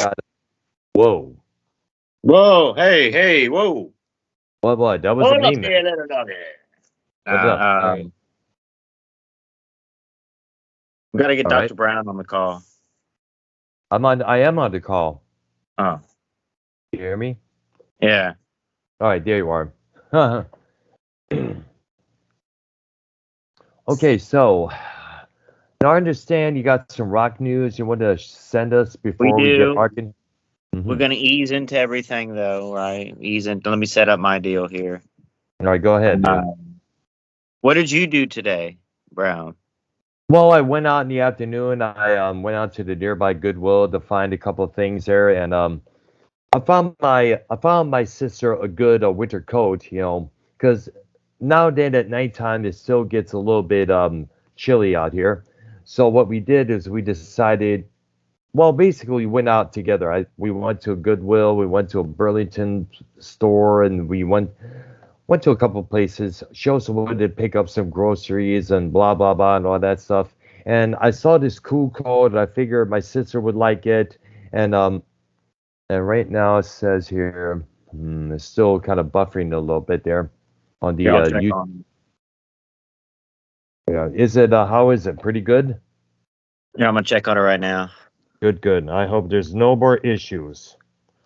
got whoa. Whoa, hey, whoa. What? That wasn't Hold up me, man. there, little doggy. What's up? All right. We gotta get All right. Dr. Brown on the call. I am on the call. Oh, You hear me? yeah. All right, there you are. Okay, so now I understand you got some rock news you want to send us We before we get do. parking. We're Mm-hmm. gonna ease into everything though, right? Ease in. Let me set up my deal here. All right, go ahead, dude. What did you do today, Brown? Well, I went out in the afternoon. I went out to the nearby Goodwill to find a couple of things there, and I found my sister a good winter coat. Because nowadays at nighttime it still gets a little bit chilly out here. So what we did is we decided. Well, basically, we went out together. We went to a Goodwill, we went to a Burlington store, and we went to a couple of places. She also wanted to pick up some groceries and blah blah blah and all that stuff. And I saw this cool coat, and I figured my sister would like it. And right now it says here, it's still kind of buffering a little bit there on the Here, I'll check you. on. Yeah, is it? How is it? Pretty good. Yeah, I'm gonna check on it right now. Good. I hope there's no more issues.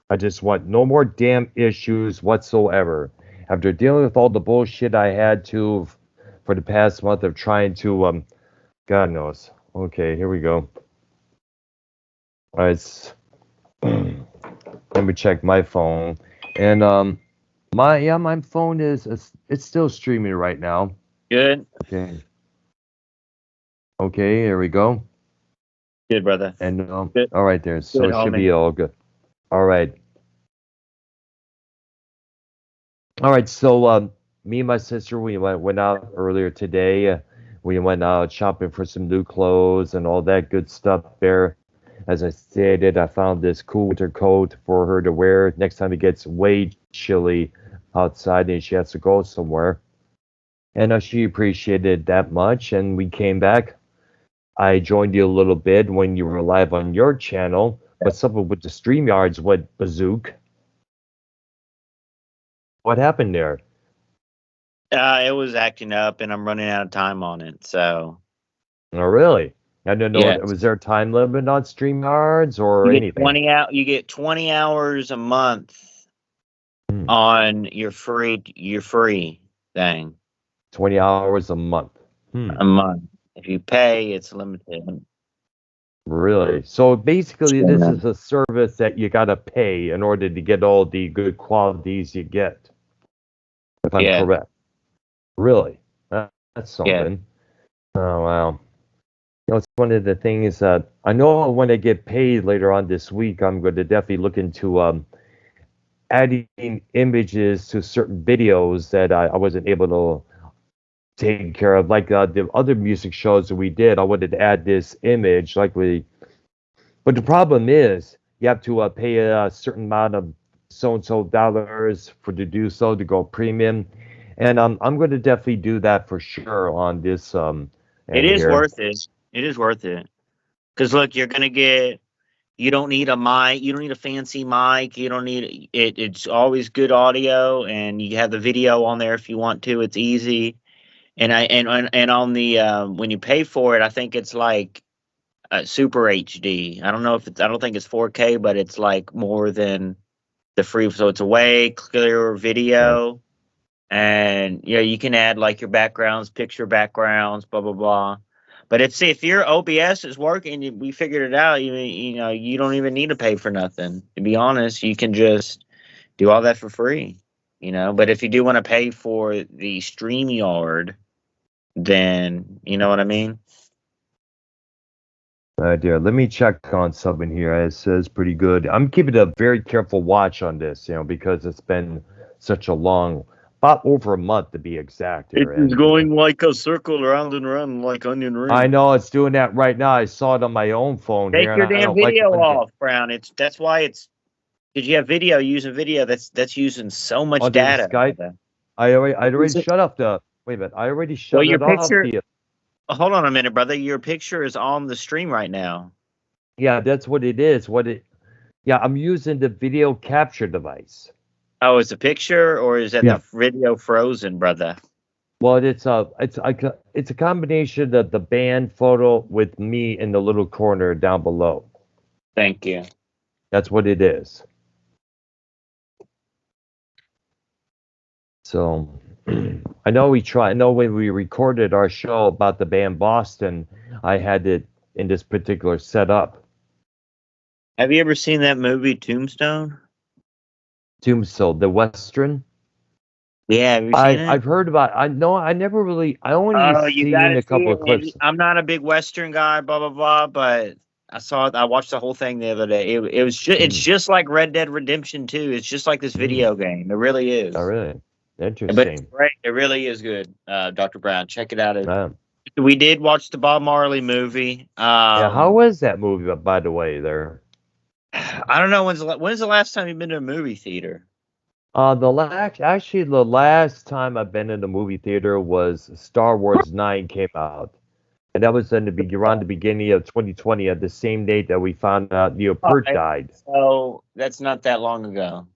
I just want no more damn issues whatsoever. After dealing with all the bullshit I had to for the past month of trying to God knows. Okay, here we go. All right, let me check my phone. And my phone is it's still streaming right now. Good. Okay. Okay, here we go. Good, brother. And Good. all right there. So Good, it should homie. be all good. All right. All right, so me and my sister, we went out earlier today. We went out shopping for some new clothes and all that good stuff there. As I stated, I found this cool winter coat for her to wear next time it gets way chilly outside and she has to go somewhere. And she appreciated it that much. And we came back. I joined you a little bit when you were live on your channel, but something with the StreamYards went bazook. What happened there? It was acting up, and I'm running out of time on it. So Oh, really? I don't know. yeah, Was there a time limit on StreamYards or you get anything? 20 hours a month Hmm. on your free thing 20 hours a month. Hmm. a month. If you pay, it's limited. Really? So basically, this Yeah. is a service that you got to pay in order to get all the good qualities you get, if I'm Yeah. correct. Really? That's Yeah. something. Oh, wow. It's one of the things that I know when I get paid later on this week, I'm going to definitely look into adding images to certain videos that I wasn't able to taken care of. Like the other music shows that we did, I wanted to add this image, but the problem is you have to pay a certain amount of so and so dollars for to do so to go premium, and I'm going to definitely do that for sure on this It end is here. worth it. It is worth it. Because look, you're gonna get. You don't need a mic. You don't need a fancy mic. You don't need it. It's always good audio, and you have the video on there if you want to. It's easy. And on the when you pay for it, I think it's like Super HD. I don't know if it's. I don't think it's 4K, but it's like more than the free. So it's a way clearer Right. video, and you can add like your backgrounds, picture backgrounds, blah blah blah. But if your OBS is working, we figured it out. You don't even need to pay for nothing. To be honest, you can just do all that for free. But if you do want to pay for the StreamYard, then you know what I mean. Dear, let me check on something here. It says pretty good. I'm keeping a very careful watch on this, because it's been such a long, about over a month to be exact It here, is and going like a circle round and round like onion I ring. know it's doing that right now. I saw it on my own phone Take here, and your I damn don't like video when off, Brown. That's why it's because you have video using video. That's using so much under the data. Skype. I already shut off the. Wait a minute. I already Well, shut your it off. picture. Hold on a minute, brother. Your picture is on the stream right now. Yeah, that's what it is. Yeah, I'm using the video capture device. Oh, is a picture or is that Yeah. the video frozen, brother? Well, it's a combination of the band photo with me in the little corner down below. Thank you. That's what it is. So I know I know when we recorded our show about the band Boston, I had it in this particular setup. Have you ever seen that movie Tombstone? Tombstone, the Western. Yeah, have you seen I it? I've heard about. I know I never really. I only Oh, you seen gotta a see couple it, of man. clips. I'm not a big Western guy, blah blah blah, but I saw it. I watched the whole thing the other day. It was just, it's Mm, just like Red Dead Redemption 2. It's just like this mm, video game. It really oh, is. really? But it's Interesting. great. It really is good. Dr. Brown, check it out. Uh, We did watch the Bob Marley movie. yeah. How was that movie? By the way, there. I don't know when's the last time you've been to a movie theater? The last time I've been in the movie theater was Star Wars 9 came out. And that was around the beginning of 2020 at the same date that we found out Neil All Peart right. died. So that's not that long ago.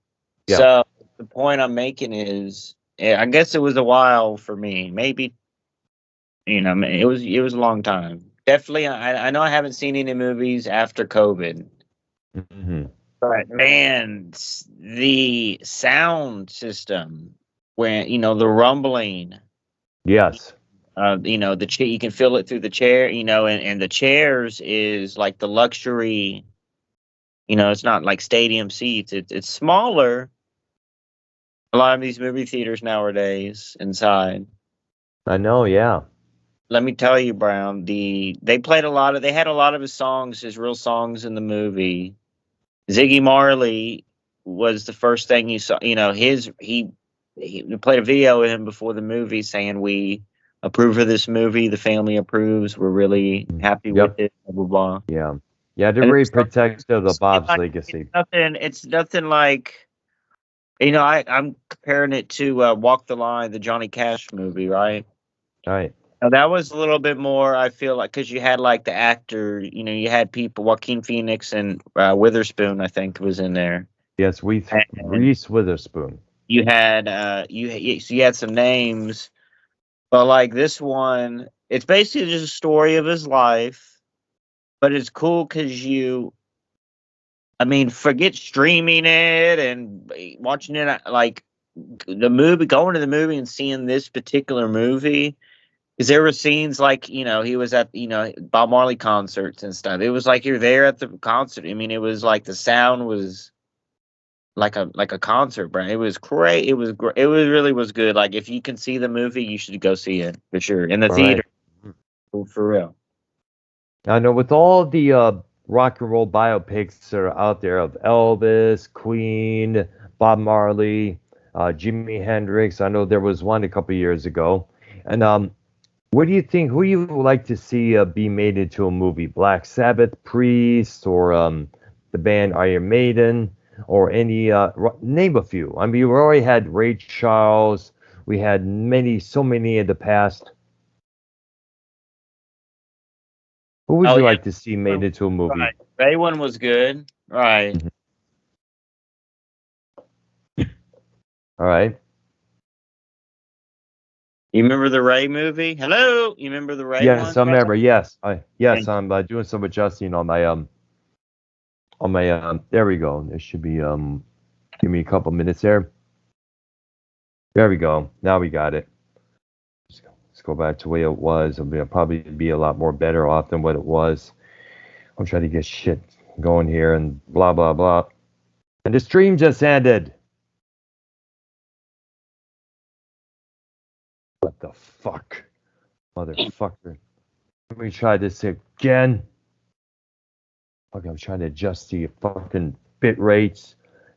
Yeah. So the point I'm making is, I guess it was a while for me. Maybe it was a long time. Definitely, I know I haven't seen any movies after COVID, Hmm. but man, the sound system, when the rumbling, Yes. the chair, you can feel it through the chair, and the chairs is like the luxury. It's not like stadium seats. It's smaller. A lot of these movie theaters nowadays inside. I know. Yeah. Let me tell you, Brown, they had a lot of his songs, his real songs in the movie. Ziggy Marley was the first thing you saw. He played a video with him before the movie saying, "We approve of this movie. The family approves. We're really Mm. happy with Yep. it." Blah blah blah. Yeah. Yeah. They're And very protective of it's Bob's like it's legacy. nothing. It's nothing like I'm comparing it to Walk the Line, the Johnny Cash movie, right? All right. Now, that was a little bit more, I feel like, because you had like the actor, you had people, Joaquin Phoenix and Witherspoon, I think, was in there, Yes. and Reese Witherspoon. so you had some names, but like this one, it's basically just a story of his life, but it's cool because I mean, forget streaming it and watching it like the movie, going to the movie and seeing this particular movie. Because there were scenes like, he was at, Bob Marley concerts and stuff. It was like you're there at the concert. I mean, it was like the sound was like a concert, bro. It was great. It was great. It was really was good. Like if you can see the movie, you should go see it for sure in the All theater, right. for real. I know with all the rock and roll biopics that are out there of Elvis, Queen, Bob Marley, Jimi Hendrix. I know there was one a couple years ago. And what do you think? Who you would like to see be made into a movie? Black Sabbath, Priest, or the band Iron Maiden, or any? Name a few. I mean, we already had Ray Charles. We had so many in the past. Who would Oh you yeah, like to see made into a movie? right. Ray one was good, right? Mhm. All right. You remember the Ray movie? Hello, you remember the Ray Yes, one, I brother? remember. Yes, Thank I'm doing some adjusting on my there we go. It should be give me a couple minutes there. There we go. Now we got it. Let's go back to the way it was. It'll probably be a lot more better off than what it was. I'm trying to get shit going here and blah blah blah. And the stream just ended. What the fuck, motherfucker? Let me try this again. Fuck, I'm trying to adjust the fucking bit rates,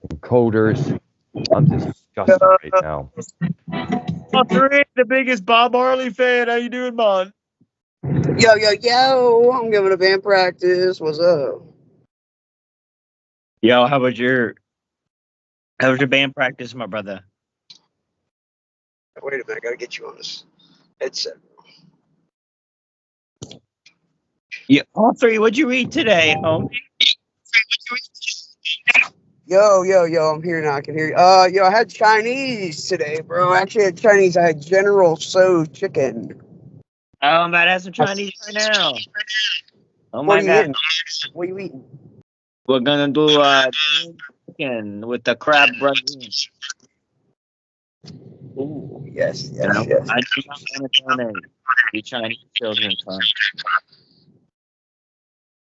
encoders. I'm disgusted right now. Three, the biggest Bob Marley fan. How you doing, man? Yo, yo, yo, I'm giving a band practice. What's up? Yo, how was your band practice, my brother? Wait a minute, I gotta get you on this headset. Yeah, all three. What'd you read today, homie? Yo, yo, yo, I'm here now. I can hear you. Yo, I had Chinese today, bro. Actually, I had Chinese. I had General Tso chicken. Oh, I'm about to have some Chinese right now. Oh What my are you god. eating? What are you eating? We're gonna do chicken with the crab bread. Ooh, yes, You yes, know, yes. I do not want to donate to Chinese children's fund.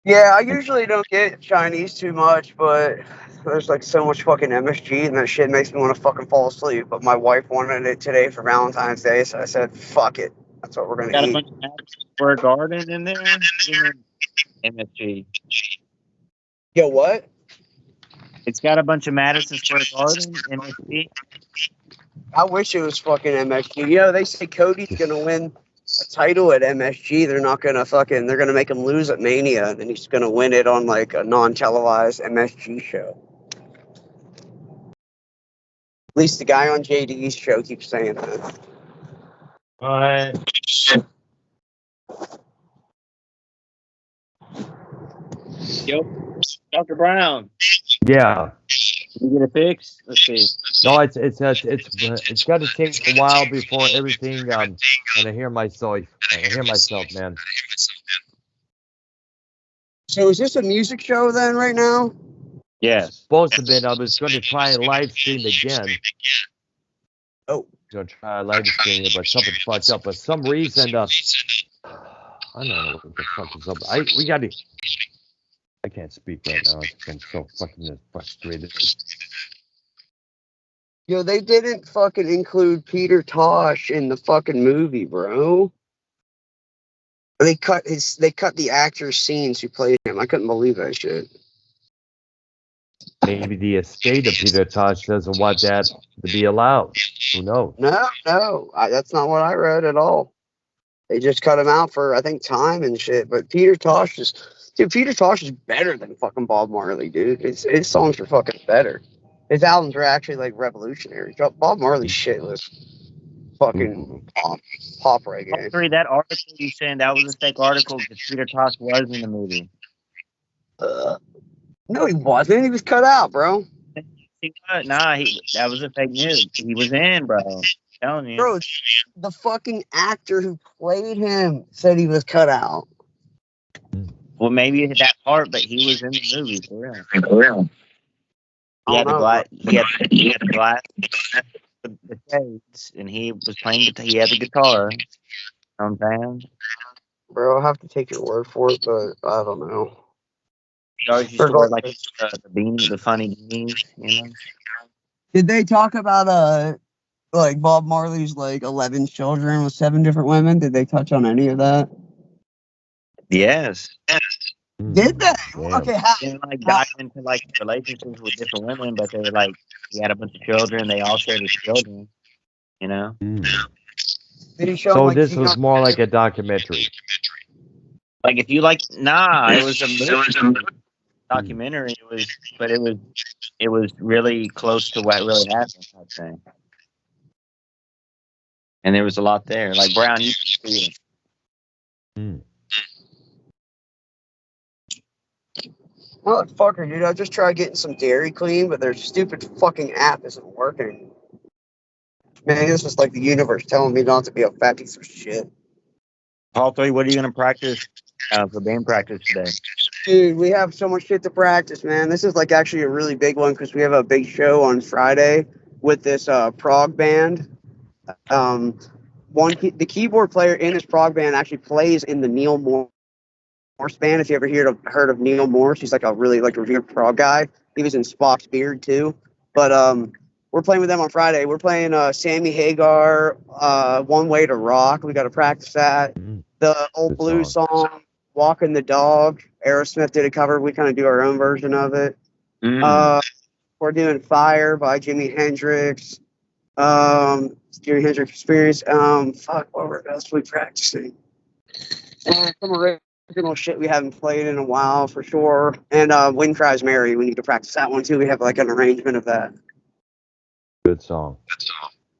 Yeah, I usually don't get Chinese too much, but there's like so much fucking MSG and that shit makes me want to fucking fall asleep. But my wife wanted it today for Valentine's Day, so I said, fuck it. That's what we're gonna Got a eat. bunch of Madison Square Garden in there. What do you mean, MSG. Yo, what? It's got a bunch of Madison Square Garden MSG. I wish it was fucking MSG. You know, they say Cody's gonna win a title at MSG. They're not gonna fucking. They're gonna make him lose at Mania, and then he's gonna win it on like a non-televised MSG show. At least the guy on JD's show keeps saying that. Yo, Dr. Brown, Yeah. you get a fix? Let's see. No, it's got to take a while before everything. And I hear myself. Man. So is this a music show then right now? Yes. Supposed to be. I was going to try and live stream again. Oh. Going to try and live stream it, but something fucked up. For some reason, I don't know what the fuck is up. We got to. I can't speak right now. I'm so fucking frustrated. Yo, they didn't fucking include Peter Tosh in the fucking movie, bro. They cut the actor's scenes who played him. I couldn't believe that shit. Maybe the estate of Peter Tosh doesn't want that to be allowed. Who knows? No, that's not what I read at all. They just cut him out for, I think, time and shit. But Peter Tosh is better than fucking Bob Marley, dude. His songs are fucking better. His albums are actually like revolutionary. Bob Marley's shit was fucking pop reggae. Three, that article you saying that was a fake article because Peter Tosh was in the movie. No, he wasn't. He was cut out, bro. Nah, that was a fake news. He was in, bro. I'm telling you. Bro, the fucking actor who played him said he was cut out. Well, maybe that part, but he was in the movie for real. He had the glass. He had the glass, the shades, and he was playing. He had the guitar. You know what I'm saying? Bro, I'll have to take your word for it, but I don't know. He always used to wear like the beanie, the funny beanies, you know. Did they talk about like Bob Marley's like 11 children with 7 different women? Did they touch on any of that? Yes. Did they? Yeah. Okay, how? They like dive into like relationships with different women, but they were like he had a bunch of children. They all shared his children, you know. Did he show So like, this was more like a documentary. Like if you like, it was a movie. Documentary. It was really close to what really happened, I'd say. And there was a lot there. Like Brown, you can see it. Motherfucker, dude, I just tried getting some Dairy Clean, but their stupid fucking app isn't working. Man, this is like the universe telling me not to be a fat piece of shit. Paul 3, what are you going to practice for band practice today? Dude, we have so much shit to practice, man. This is like actually a really big one because we have a big show on Friday with this prog band. The keyboard player in this prog band actually plays in the Neil Morse band. If you ever heard of Neil Morse, he's like a really like revered prog guy. He was in Spock's Beard too. But we're playing with them on Friday. We're playing Sammy Hagar, One Way to Rock. We got to practice that. The old Good blues song, Walking the Dog. Aerosmith did a cover. We kind of do our own version of it. We're doing Fire by Jimi Hendrix. Jimi Hendrix Experience. What else are we practicing? Some original shit we haven't played in a while for sure. And Wind Cries Mary, we need to practice that one too. We have like an arrangement of that. Good song.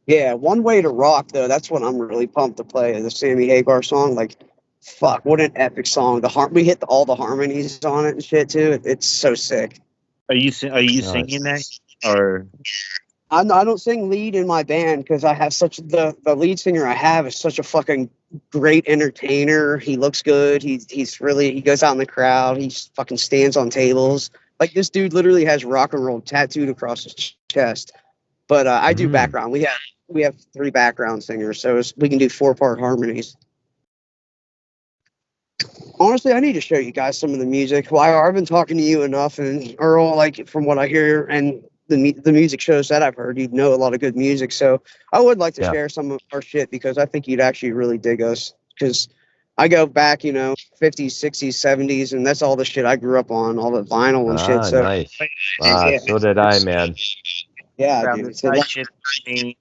Yeah, One Way to Rock though, that's what I'm really pumped to play. The Sammy Hagar song, like, fuck, what an epic song. We hit all the harmonies on it and shit too. It's so sick. Are you singing that or? I don't sing lead in my band because I have such the lead singer I have is such a fucking great entertainer. He looks good. He's really he goes out in the crowd. He fucking stands on tables. Like this dude literally has rock and roll tattooed across his chest. But I do background. We have 3 background singers, so we can do 4-part harmonies. Honestly, I need to show you guys some of the music. Well, I've been talking to you enough, and Earl, like from what I hear, and the music shows that I've heard, you know a lot of good music. So I would like to share some of our shit because I think you'd actually really dig us. Because I go back, 50s, 60s, 70s, and that's all the shit I grew up on, all the vinyl and shit. So nice. So did I, man. Yeah, Brown, dude. this guy shit me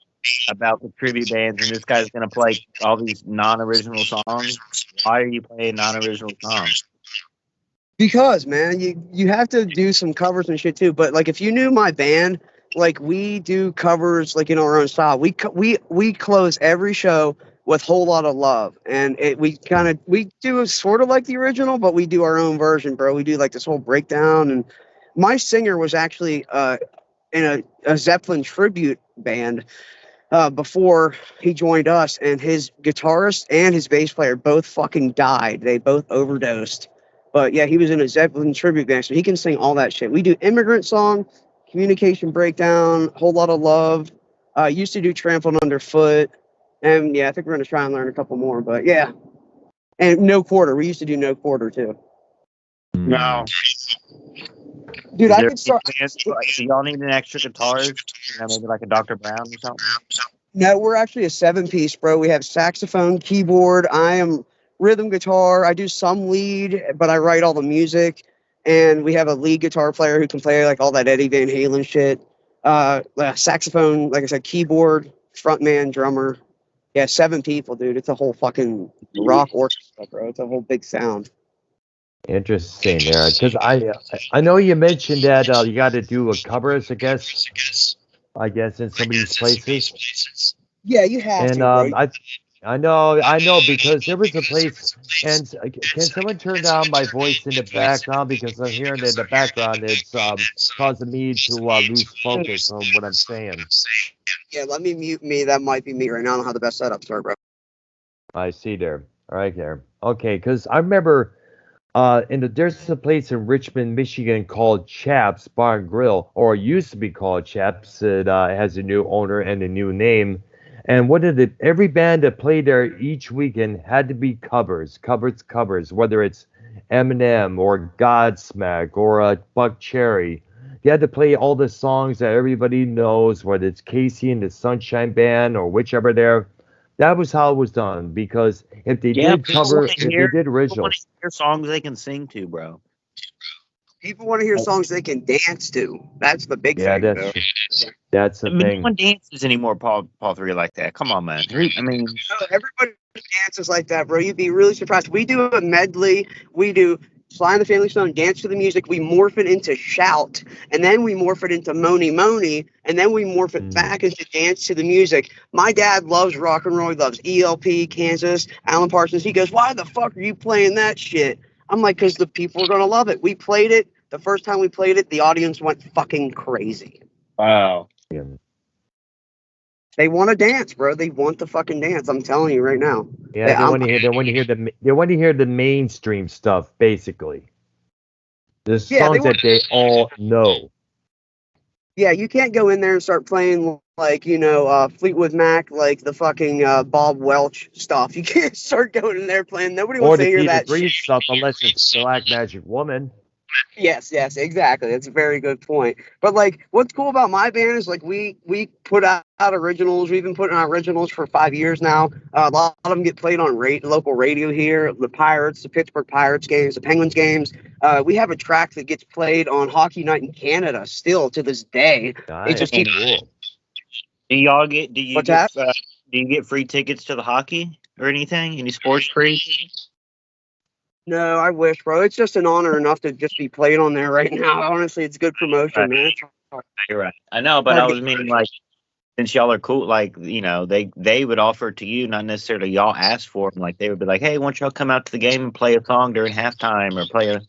about the tribute bands, and this guy's gonna play all these non-original songs. Why are you playing non-original songs? Because, man, you have to do some covers and shit too. But like, if you knew my band, like we do covers like in our own style. We close every show with "Whole Lot of Love," and we do sort of like the original, but we do our own version, bro. We do like this whole breakdown. And my singer was actually in a Zeppelin tribute band before he joined us, and his guitarist and his bass player both fucking died. They both overdosed. But yeah, he was in a Zeppelin tribute band, so he can sing all that shit. We do Immigrant Song, Communication Breakdown, Whole Lot of Love. Used to do Trampled Underfoot. And yeah, I think we're going to try and learn a couple more. But yeah. And No Quarter. We used to do No Quarter too. No. Dude, I could start. Do y'all need an extra guitarist? Maybe like a Dr. Brown or something? No, we're actually a 7-piece, bro. We have saxophone, keyboard. I am rhythm guitar. I do some lead, but I write all the music. And we have a lead guitar player who can play like all that Eddie Van Halen shit. Saxophone, like I said, keyboard, frontman, drummer. Yeah, 7 people, dude. It's a whole fucking rock orchestra, bro. It's a whole big sound. Interesting there, because I know you mentioned that you got to do a covers, I guess in some of these places. Yeah, you have and to, bro. I know because there was a place, and can someone turn down my voice in the background because I'm hearing it in the background. It's causing me to lose focus on what I'm saying. Yeah, let me mute me. That might be me right now. I don't have the best setup, sorry, bro. I see there. All right there. Okay, because I remember there's a place in Richmond, Michigan called Chaps Bar and Grill, or it used to be called Chaps. It has a new owner and a new name. And every band that played there each weekend had to be covers, whether it's Eminem or Godsmack or Buck Cherry. You had to play all the songs that everybody knows, whether it's Casey and the Sunshine Band or whichever there. That was how it was done, because if they did originals, hear songs they can sing to, bro. People want to hear songs they can dance to. That's the big thing. Yeah, that's true. That's the thing. No one dances anymore, Paul 3, like that. Come on, man. I mean, everybody dances like that, bro. You'd be really surprised. We do a medley. We do Sly and the Family Stone, dance to the music. We morph it into shout, and then we morph it into Moni, and then we morph it back into dance to the music. My dad loves rock and roll. He loves ELP, Kansas, Alan Parsons. He goes, "Why the fuck are you playing that shit?" I'm like, because the people are going to love it. We played it. The first time we played it, the audience went fucking crazy. Wow. Yeah. They want to dance, bro. They want to fucking dance. I'm telling you right now. Yeah, they want to hear the mainstream stuff, basically. The songs that they all know. Yeah, you can't go in there and start playing like, Fleetwood Mac, like the fucking Bob Welch stuff. You can't start going in there playing. Nobody wants to hear that shit. Stuff unless it's Black Magic Woman. Yes, exactly. That's a very good point. But like, what's cool about my band is like we put out originals. We've been putting out originals for 5 years now. A lot of them get played on local radio here. The Pirates, the Pittsburgh Pirates games, the Penguins games. We have a track that gets played on Hockey Night in Canada still to this day. Nice. It just keeps. Cool. Do you get free tickets to the hockey or anything? Any sports free? No, I wish, bro. It's just an honor enough to just be played on there right now. Honestly, it's good promotion, man. You're right. I know, but I was meaning like, since y'all are cool, like, they would offer it to you, not necessarily y'all ask for them. Like, they would be like, hey, why don't y'all come out to the game and play a song during halftime or play a...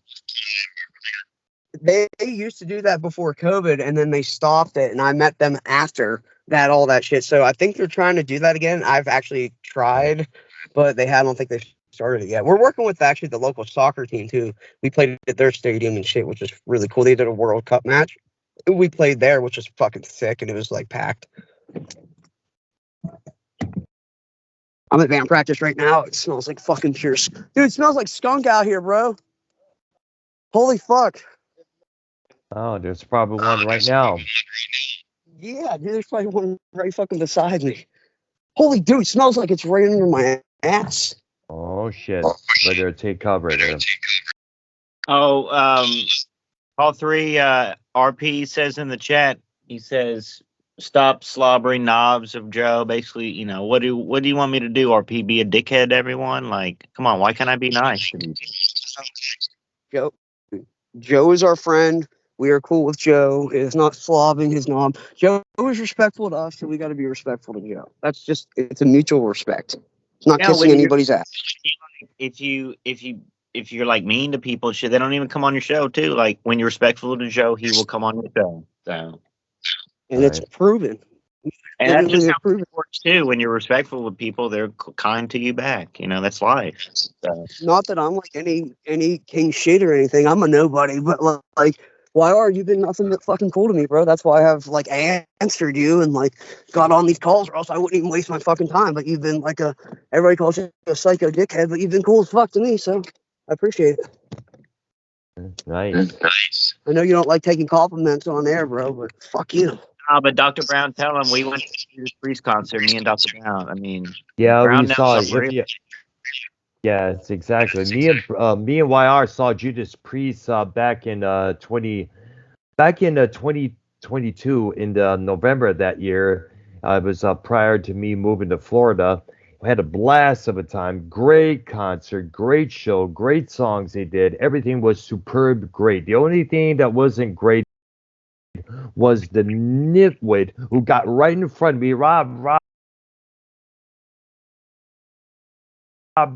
They used to do that before COVID, and then they stopped it, and I met them after that, all that shit. So I think they're trying to do that again. I've actually tried, but I don't think they've started it yet. We're working with actually the local soccer team too. We played at their stadium and shit, which was really cool. They did a World Cup match. We played there, which was fucking sick, and it was like packed. I'm at band practice right now. It smells like fucking pure. Dude, it smells like skunk out here, bro. Holy fuck. Oh, there's probably one right now. Yeah, dude, there's probably one right fucking beside me. Holy dude, it smells like it's right under my ass. Oh shit! Better take cover there. Oh, all three. RP says in the chat. He says, "Stop slobbering knobs of Joe." Basically, you know, what do you want me to do? RP, be a dickhead to everyone? Like, come on, why can't I be nice to people? Joe is our friend. We are cool with Joe. It's not slobbing his knob. Joe is respectful to us, so we got to be respectful to Joe. That's just, it's a mutual respect. It's not kissing anybody's ass. If you're like mean to people, shit, they don't even come on your show too. Like when you're respectful to Joe, he will come on your show. So, and it's proven. And that's just how it works too. When you're respectful with people, they're kind to you back. You know, that's life. So. Not that I'm like any king shit or anything. I'm a nobody, but like, YR, you've been nothing but fucking cool to me, bro. That's why I have like answered you and like got on these calls, or else I wouldn't even waste my fucking time. But you've been like everybody calls you a psycho dickhead, but you've been cool as fuck to me, so I appreciate it. Nice. I know you don't like taking compliments on air, bro, but fuck you. But Dr. Brown, tell him we went to Judas Priest concert. Me and Dr. Brown. I mean, yeah, Brown we saw it. Yes, exactly. Me and YR saw Judas Priest back in 2022 in November of that year. It was prior to me moving to Florida. We had a blast of a time. Great concert, great show, great songs they did. Everything was superb, great. The only thing that wasn't great was the nitwit who got right in front of me, Rob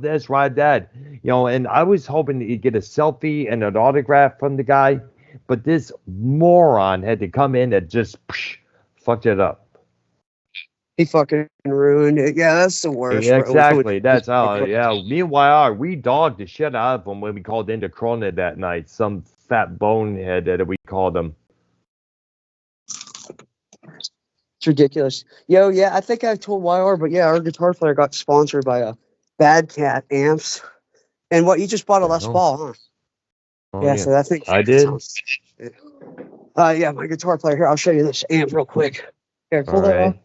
this, Rob that, and I was hoping to get a selfie and an autograph from the guy, but this moron had to come in and just fucked it up. He fucking ruined it. Yeah, that's the worst. Yeah, exactly. That's how. Yeah, me and YR, we dogged the shit out of him when we called into Corona that night. Some fat bonehead that we called him. It's ridiculous. Yo, yeah, I think I told YR, but yeah, our guitar player got sponsored by Bad Cat amps. And what, you just bought a Les Paul, huh? Oh, yeah, so that thing. I did. Yeah, my guitar player. Here, I'll show you this amp real quick. Here, pull that off.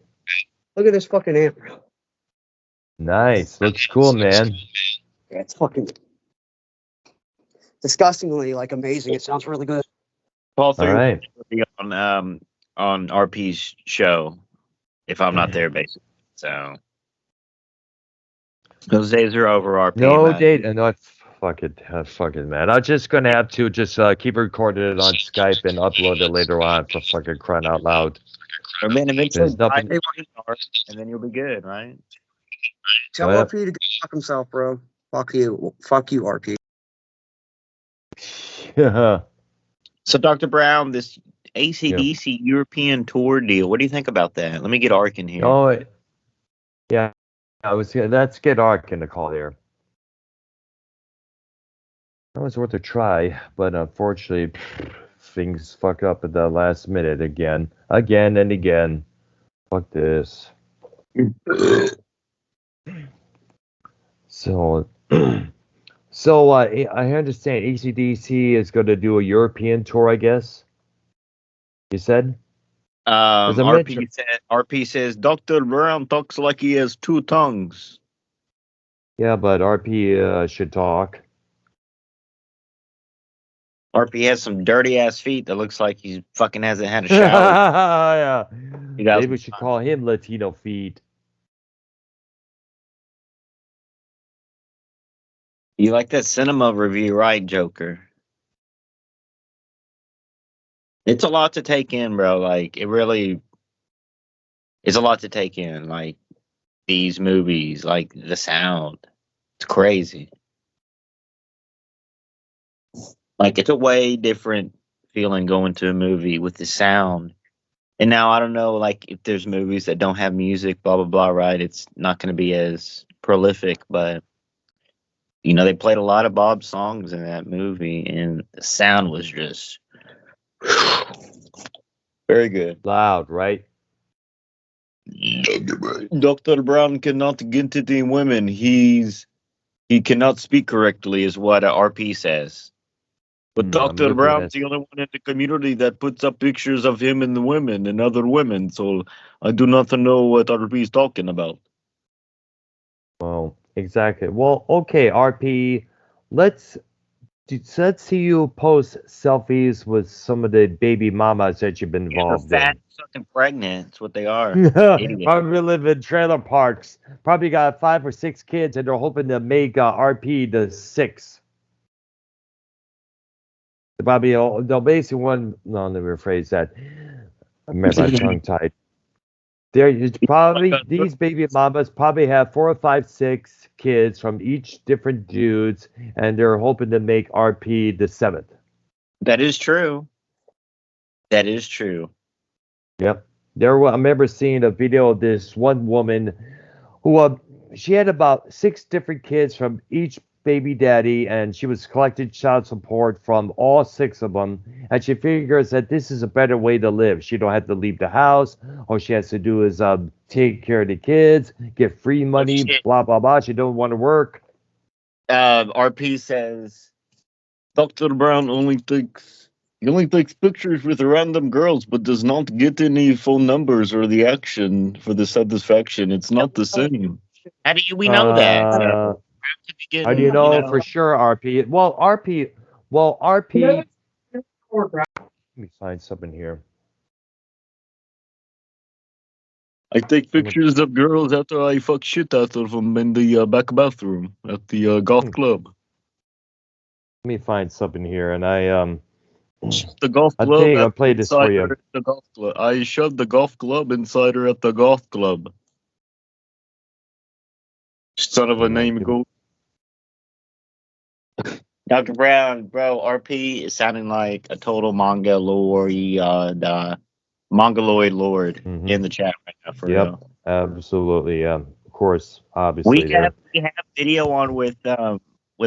Look at this fucking amp. Nice. Looks cool, man. Yeah, it's fucking disgustingly like amazing. It sounds really good. Paul 3 will be on RP's show if I'm not there, basically. So those days are over, RP. No date. No, fuck it, man. I'm just gonna have to just keep recording it on Skype and upload it later on for fucking crying out loud. Or then eventually, nothing... and then you'll be good, right? Tell RP to go fuck himself, bro. Fuck you, RP. Yeah. So, Dr. Brown, this AC/DC European tour deal. What do you think about that? Let me get Ark in here. Oh, yeah. Let's get Ark in the call here. That was worth a try, but unfortunately, things fuck up at the last minute again and again. Fuck this. So I understand AC/DC is going to do a European tour, I guess. You said? RP says Dr. Brown talks like he has two tongues. Yeah, but RP should talk. RP has some dirty ass feet that looks like he fucking hasn't had a shower. Yeah. Maybe we should call him Latino Feet. You like that cinema review, right, Joker? It's a lot to take in, bro. Like, it really is a lot to take in. Like, these movies, like, the sound. It's crazy. Like, it's a way different feeling going to a movie with the sound. And now I don't know, like if there's movies that don't have music, blah blah blah. Right? It's not going to be as prolific, but they played a lot of Bob's songs in that movie, and the sound was just very good. Loud, right? Dr. Brown cannot get any women. He cannot speak correctly, is what RP says. But I'm Dr. looking Brown's at- the only one in the community that puts up pictures of him and the women and other women, so I do not know what RP is talking about. Well, exactly. Well, okay, RP. Let's see you post selfies with some of the baby mamas that you've been involved They're fat, in. fucking pregnant. That's what they are. Idiot. Probably live in trailer parks. Probably got 5 or 6 kids, and they're hoping to make RP the 6th. They'll basically one. No, let me rephrase that. I remember I'm tongue tied. These baby mamas probably have 4 or 5, 6 kids from each different dudes, and they're hoping to make RP the 7th. That is true. That is true. Yep. I remember seeing a video of this one woman who she had about 6 different kids from each baby daddy, and she was collecting child support from all 6 of them, and she figures that this is a better way to live. She don't have to leave the house. All she has to do is take care of the kids, get free money, blah blah blah. She don't want to work. RP says Dr. Brown only takes pictures with random girls, but does not get any phone numbers or the action for the satisfaction. It's not the same. How do we know that? How do you know for sure, RP? Well, RP. Let me find something here. I take pictures of girls after I fuck shit out of them in the back bathroom at the golf club. Let me find something here, and the golf club. I think I'll play this for you. The golf club. I shoved the golf club inside her at the golf club. Son of a name go. Dr. Brown, bro, RP is sounding like a total the Mongoloid lord in the chat right now. For real. Absolutely, yeah. Of course, obviously. We have video on with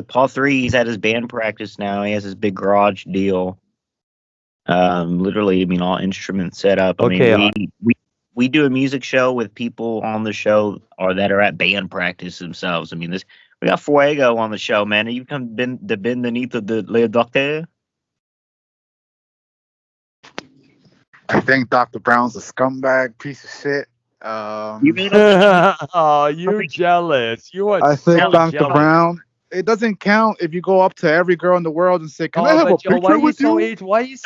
Paul 3. He's at his band practice now. He has his big garage deal. Literally, I mean, all instruments set up. I mean, we do a music show with people on the show or that are at band practice themselves. I mean, we got Fuego on the show, man. Have you been beneath the Le Docteur? I think Dr. Brown's a scumbag piece of shit. You're jealous. You are. I think so Dr. jealous. Brown. It doesn't count if you go up to every girl in the world and say, "Can I have a picture with you?" Why are you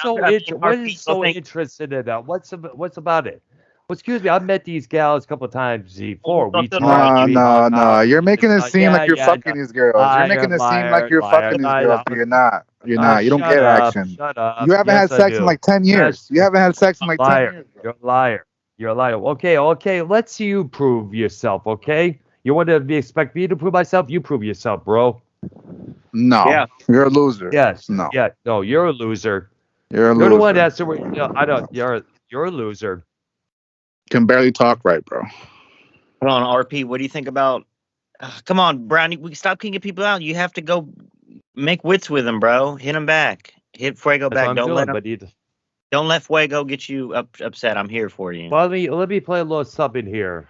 so interested in that? What's about it? Well, excuse me, I've met these gals a couple of times before. No. You're making it seem like you're fucking these girls. You're making it seem like you're fucking these girls, but you're not. You're not. You don't get action. Shut up. You haven't had sex in like 10 years. You haven't had sex in like 10 years. You're a liar. You're a liar. Okay. Let's see you prove yourself, okay? You want to expect me to prove myself? You prove yourself, bro. No. Yeah. You're a loser. Yes. No. Yeah. No, you're a loser. You're the one that's I don't. You're a loser. Can barely talk right, bro. Hold on, RP. What do you think about? Come on, Brown. We stop kicking people out. You have to go make wits with them, bro. Hit them back. Hit Fuego back. Don't let Fuego get you upset. I'm here for you. Well, let me play a little something here.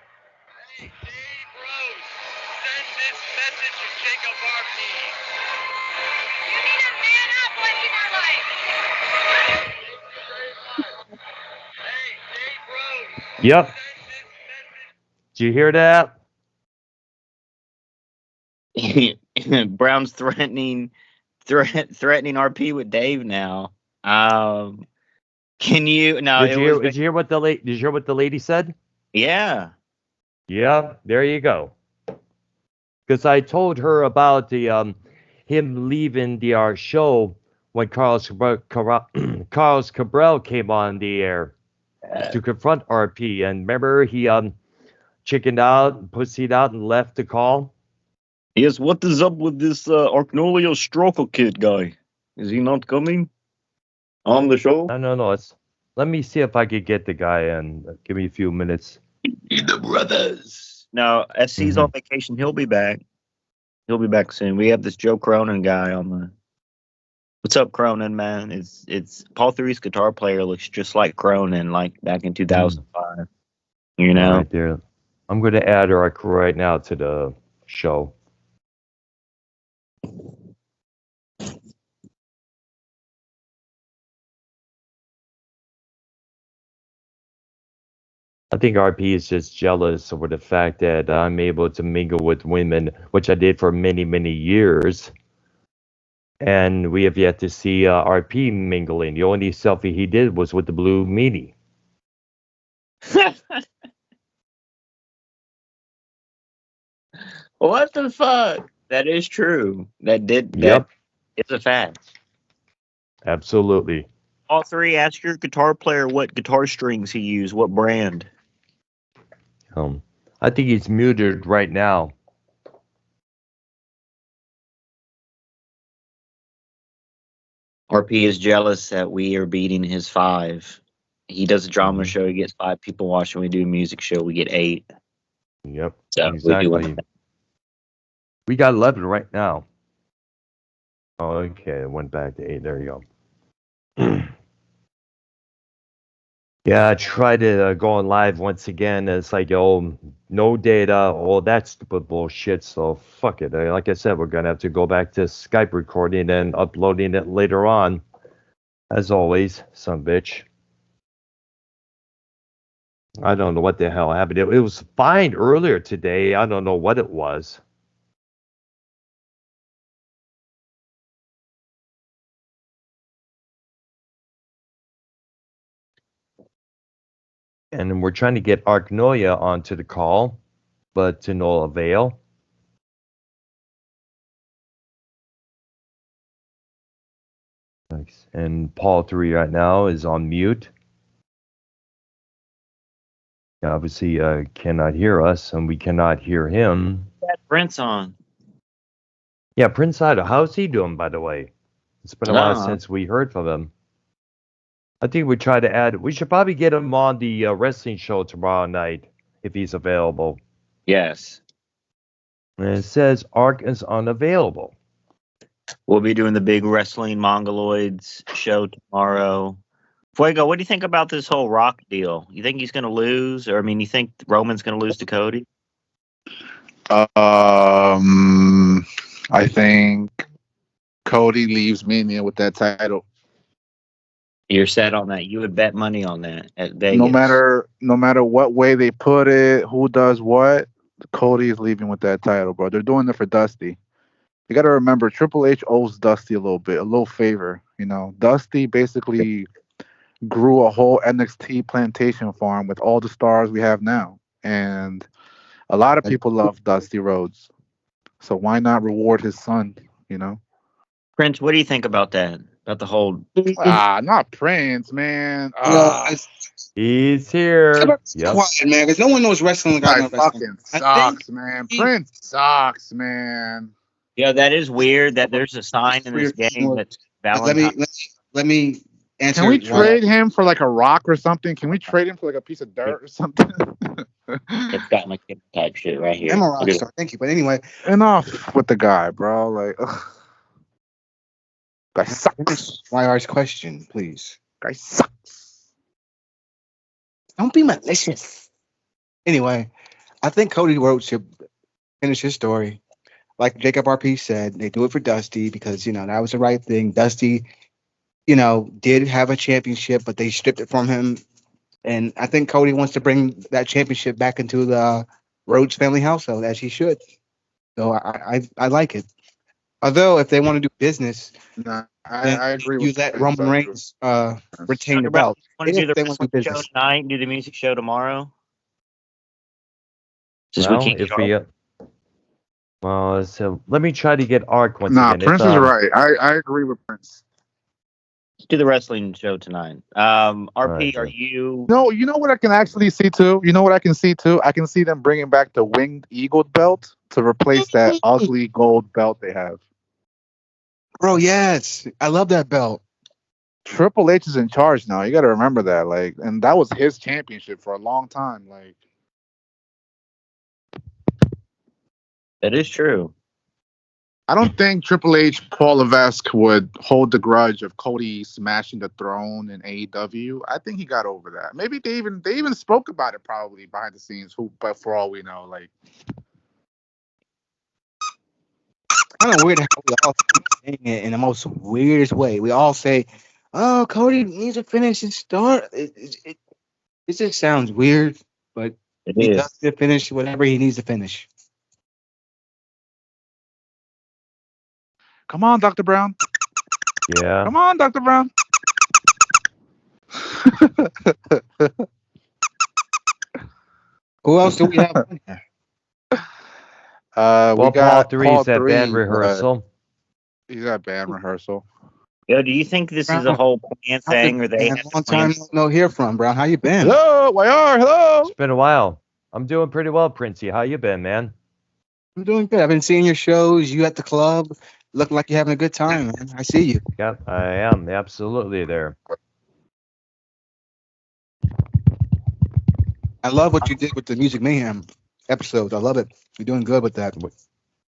Yep. Did you hear that? Brown's threatening RP with Dave now. Can you now? Did you hear what the lady said? Yeah. Yeah. There you go. Because I told her about the him leaving the show when Carlos Cabral came on the air to confront RP, and remember he chickened out, pussied out, and left the call. Yes, what is up with this Arnolio Stroker kid guy? Is he not coming? On the show? No. Let me see if I could get the guy in. Give me a few minutes. The brothers. No, SC's on vacation. He'll be back. He'll be back soon. We have this Joe Cronin guy on the. What's up, Cronin, man? It's Paul III's guitar player looks just like Cronin, like back in 2005. You know? Right there. I'm going to add her right now to the show. I think RP is just jealous over the fact that I'm able to mingle with women, which I did for many, many years. And we have yet to see RP mingling. The only selfie he did was with the blue meanie. What the fuck? That is true. That is a fact. Absolutely. All three, ask your guitar player what guitar strings he used, what brand. I think he's muted right now. RP is jealous that we are beating his 5. He does a drama show, he gets 5 people watching. We do a music show, we get 8. Yep, so exactly. We got 11 right now. Oh, okay, it went back to 8. There you go. Yeah, I tried to go on live once again. It's like, oh, no data, all that stupid bullshit. So fuck it. Like I said, we're gonna have to go back to Skype recording and uploading it later on. As always, son bitch. I don't know what the hell happened. It was fine earlier today. I don't know what it was. And we're trying to get Arknoia onto the call, but to no avail. And Paul 3 right now is on mute. Obviously, cannot hear us, and we cannot hear him. That Prince on. Yeah, Prince Ido. How's he doing, by the way? It's been a while since we heard from him. I think we try to add. We should probably get him on the wrestling show tomorrow night if he's available. Yes. And it says Ark is unavailable. We'll be doing the big wrestling Mongoloids show tomorrow. Fuego, what do you think about this whole Rock deal? You think he's going to lose? Or, I mean, you think Roman's going to lose to Cody? I think Cody leaves Mania with that title. You're set on that. You would bet money on that at Vegas. No matter what way they put it, who does what, Cody is leaving with that title, bro. They're doing it for Dusty. You got to remember, Triple H owes Dusty a little favor. You know, Dusty basically grew a whole NXT plantation farm with all the stars we have now, and a lot of people love Dusty Rhodes. So why not reward his son? You know, Prince. What do you think about that? About the whole? Not Prince, man. He's here. Yep. Quiet, man, because no one knows wrestling like I know wrestling. Sucks, man. Prince sucks, man. Yeah, that is weird that there's a sign in this game that's Valentine. Let me answer. Can we trade him for like a rock or something? Can we trade him for like a piece of dirt or something? It's got my kid type shit right here. I'm a rock star, thank you. But anyway, enough with the guy, bro. Like, guy sucks. YR's question, please. Guy sucks. Don't be malicious. Anyway, I think Cody Rhodes should finish his story. Like Jacob RP said, they do it for Dusty because, you know, that was the right thing. Dusty, you know, did have a championship, but they stripped it from him. And I think Cody wants to bring that championship back into the Rhodes family household, as he should. So I like it. Although, if they want to do business, I agree with you let Roman Reigns retain the belt. Want to do the wrestling show tonight? Do the music show tomorrow? So let me try to get Ark once again. Prince is right. I agree with Prince. Let's do the wrestling show tonight. RP, right, are you? No, you know what I can actually see too? I can see them bringing back the winged eagle belt to replace that ugly gold belt they have. Bro, yes. I love that belt. Triple H is in charge now. You got to remember that. Like, and that was his championship for a long time. Like, That is true. I don't think Triple H, Paul Levesque would hold the grudge of Cody smashing the throne in AEW. I think he got over that. Maybe they even spoke about it probably behind the scenes. But for all we know, like, Kind of weird how we all keep saying it in the most weirdest way. We all say, "Oh, Cody needs to finish and start." It just sounds weird, but It he is. does to finish whatever he needs to finish. come on, Dr. Brown. Yeah. Come on, Dr. Brown. Who else do we have on here? Well, We got Paul Paul 3's at band 3. rehearsal. He's at band rehearsal. Yo, do you think this is a Brown, whole plan How you thing, or they been? have Long time plans? no hear from, Brown. How you been? Hello, YR. Hello. It's been a while. I'm doing pretty well, Princey. How you been, man? I'm doing good. I've been seeing your shows. You at the club, looking like you're having a good time, man. I see you. Yep, I am absolutely there. I love what you did with the Music Mayhem episodes. I love it. You're doing good with that.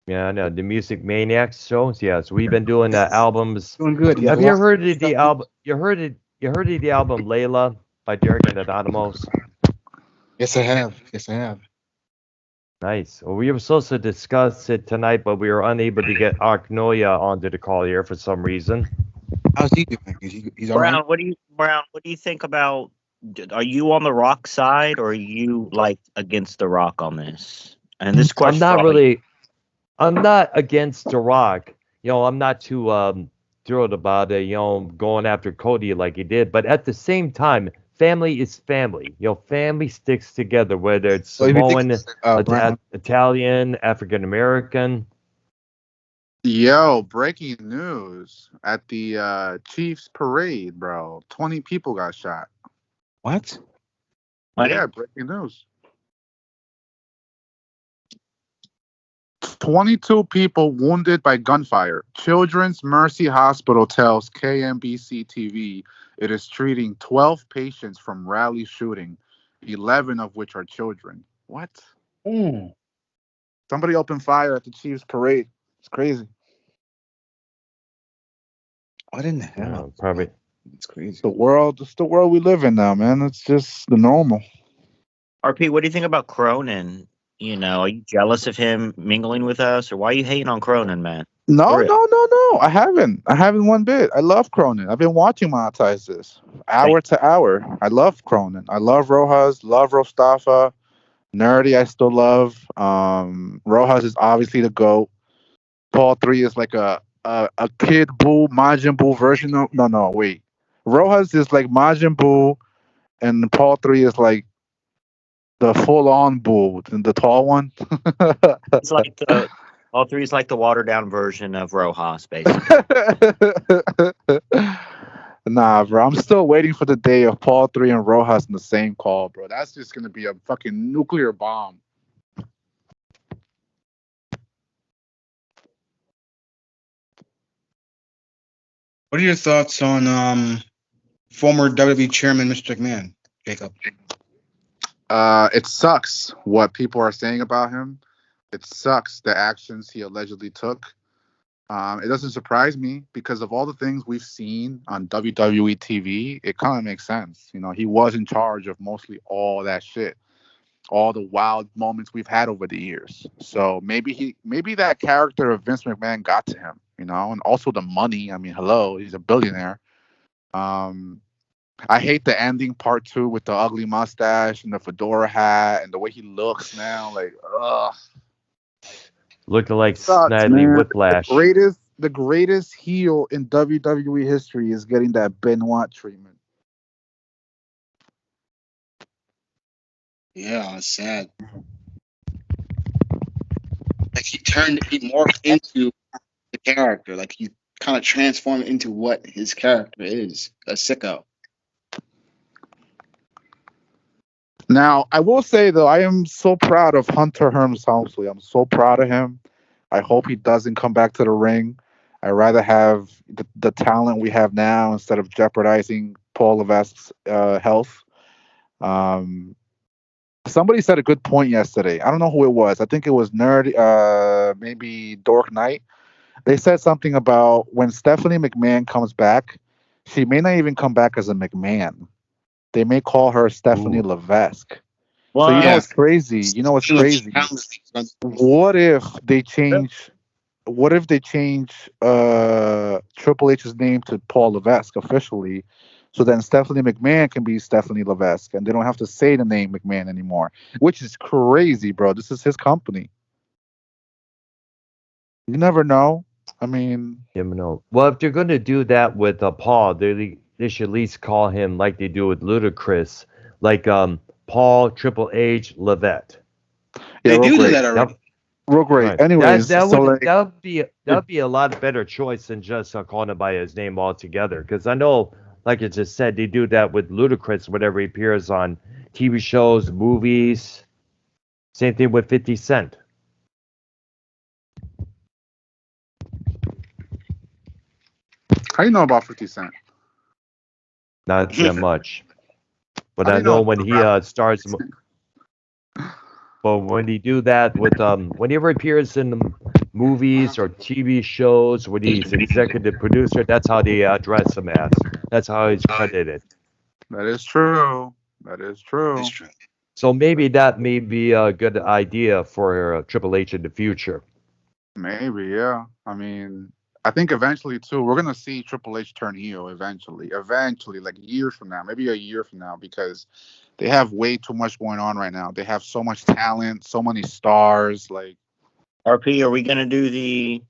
Yeah, I know the Music Maniax shows. Yeah, so we've been doing albums. Doing good. Have you heard of the album? You heard it? You heard of the album Layla by Derek and Anonymous? Yes, I have. Yes, I have. Nice. Well, we were supposed to discuss it tonight, but we were unable to get Arknoya onto the call here for some reason. How's he doing? He's all right. Brown, what do you think about? Are you on the Rock side, or are you like against the Rock on this? And this question, I'm not against The Rock. I'm not too thrilled about it, going after Cody like he did. But at the same time, family is family. Family sticks together, whether it's So if you Samoan, think, Brown, Italian, African American. Yo, breaking news at the Chiefs parade, bro. 20 people got shot. what? Yeah, breaking news. 22 people wounded by gunfire. Children's Mercy Hospital tells KMBC TV it is treating 12 patients from Raleigh shooting, 11 of which are children. What? Somebody opened fire at the Chiefs parade. It's crazy. What in the hell? Probably. It's crazy. It's the world we live in now, man. It's just the normal. RP, what do you think about Cronin? Are you jealous of him mingling with us, or why are you hating on Cronin, man? No. For real. I haven't. I haven't one bit. I love Cronin. I've been watching Monetize this hour to hour. I love Cronin. I love Rojas. Love Rostafa. Nerdy, I still love. Rojas is obviously the GOAT. Paul 3 is like a Kid Buu, Majin Buu version of. No, wait. Rojas is like Majin Buu, and Paul 3 is like the full-on Buu, the tall one. It's like all three is like the watered down version of Rojas, basically. Nah, bro. I'm still waiting for the day of Paul 3 and Rojas in the same call, bro. That's just gonna be a fucking nuclear bomb. What are your thoughts on former WWE chairman Mr. McMahon, Jacob? It sucks what people are saying about him. It sucks the actions he allegedly took. It doesn't surprise me because of all the things we've seen on WWE TV. It kind of makes sense. He was in charge of mostly all that shit, all the wild moments we've had over the years. So maybe that character of Vince McMahon got to him, and also the money. I mean, hello, he's a billionaire. I hate the ending part 2 with the ugly mustache and the fedora hat and the way he looks now. Like, ugh. Looking like Sucks, Snidely man. Whiplash. The greatest heel in WWE history is getting that Benoit treatment. Yeah, it's sad. Like he morphed into the character. Like he kind of transformed into what his character is, a sicko. Now, I will say, though, I am so proud of Hunter Hearns Helmsley. I'm so proud of him. I hope he doesn't come back to the ring. I'd rather have the talent we have now instead of jeopardizing Paul Levesque's health. Um, Somebody said a good point yesterday. I don't know who it was. I think it was maybe Dork Knight. They said something about when Stephanie McMahon comes back, she may not even come back as a McMahon. They may call her Stephanie Ooh. Levesque. Well, So you know Yeah. what's crazy? You know what's crazy? What if they change? What if they change Triple H's name to Paul Levesque officially? So then Stephanie McMahon can be Stephanie Levesque, and they don't have to say the name McMahon anymore, which is crazy, bro. This is his company. You never know. I mean, You know. Well, if they're going to do that with Paul, they should at least call him like they do with Ludacris, like Paul Triple H Levette. yeah, They real do great. that already. Real great. Right. Anyways, That so would like, that would be a lot better choice than just calling him by his name altogether. Because I know, like I just said, they do that with Ludacris whenever he appears on TV shows, movies. Same thing with 50 Cent. how you know about 50 Cent? Not that much, but How do I you know know when he starts. But when he do that with whenever he appears in the movies or TV shows, when he's executive producer, that's how they address him as. That's how he's credited. That is true. That is true. That's true. So maybe that may be a good idea for Triple H in the future. Maybe, yeah. I mean, I think eventually too, we're gonna see Triple H turn heel eventually, like years from now, maybe a year from now, because they have way too much going on right now. They have so much talent, so many stars. Like, RP, are we gonna do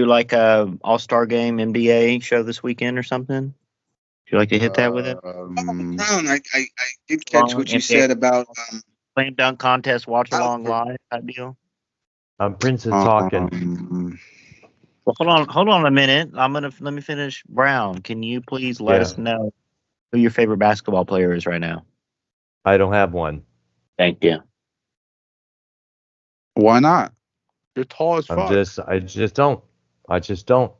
like a All-Star Game NBA show this weekend or something? Would you like to hit that with it? um, Brown, I did catch Long what you NBA said about Slam dunk contest, watch along Alfred. live type deal. Prince is talking. Well, hold on a minute. Let me finish. Brown, can you please let Yeah. us know who your favorite basketball player is right now? I don't have one. Thank you. why not? You're tall as fuck. I just don't. I just don't.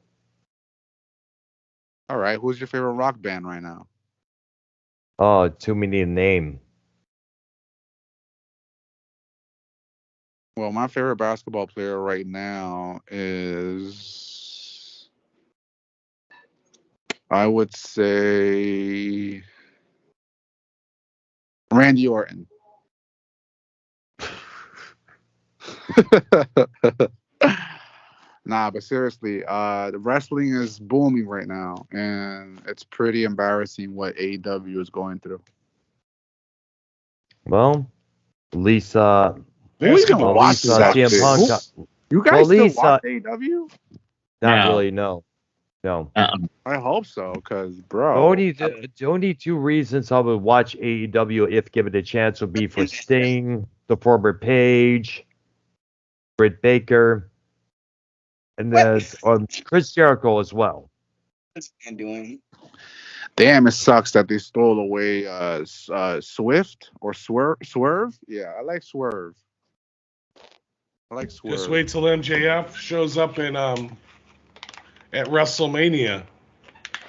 All right, who's your favorite rock band right now? Oh, too many to name. Well, my favorite basketball player right now is, I would say, Randy Orton. Nah, but seriously, the wrestling is booming right now, and it's pretty embarrassing what AEW is going through. Well, Lisa. Who even Basketball watches Lisa that CM shit? Punk. You guys Well, still Lisa. watch AEW? Not No. really. No. No. I hope so, because bro, The only two reasons I would watch AEW if given a chance would be for Sting, the former Page, Britt Baker, and then Chris Jericho as well. What's man doing? damn, it sucks that they stole away Swift or Swerve. Yeah, I like Swerve. I like Swerve. Just wait till MJF shows up in at Wrestlemania.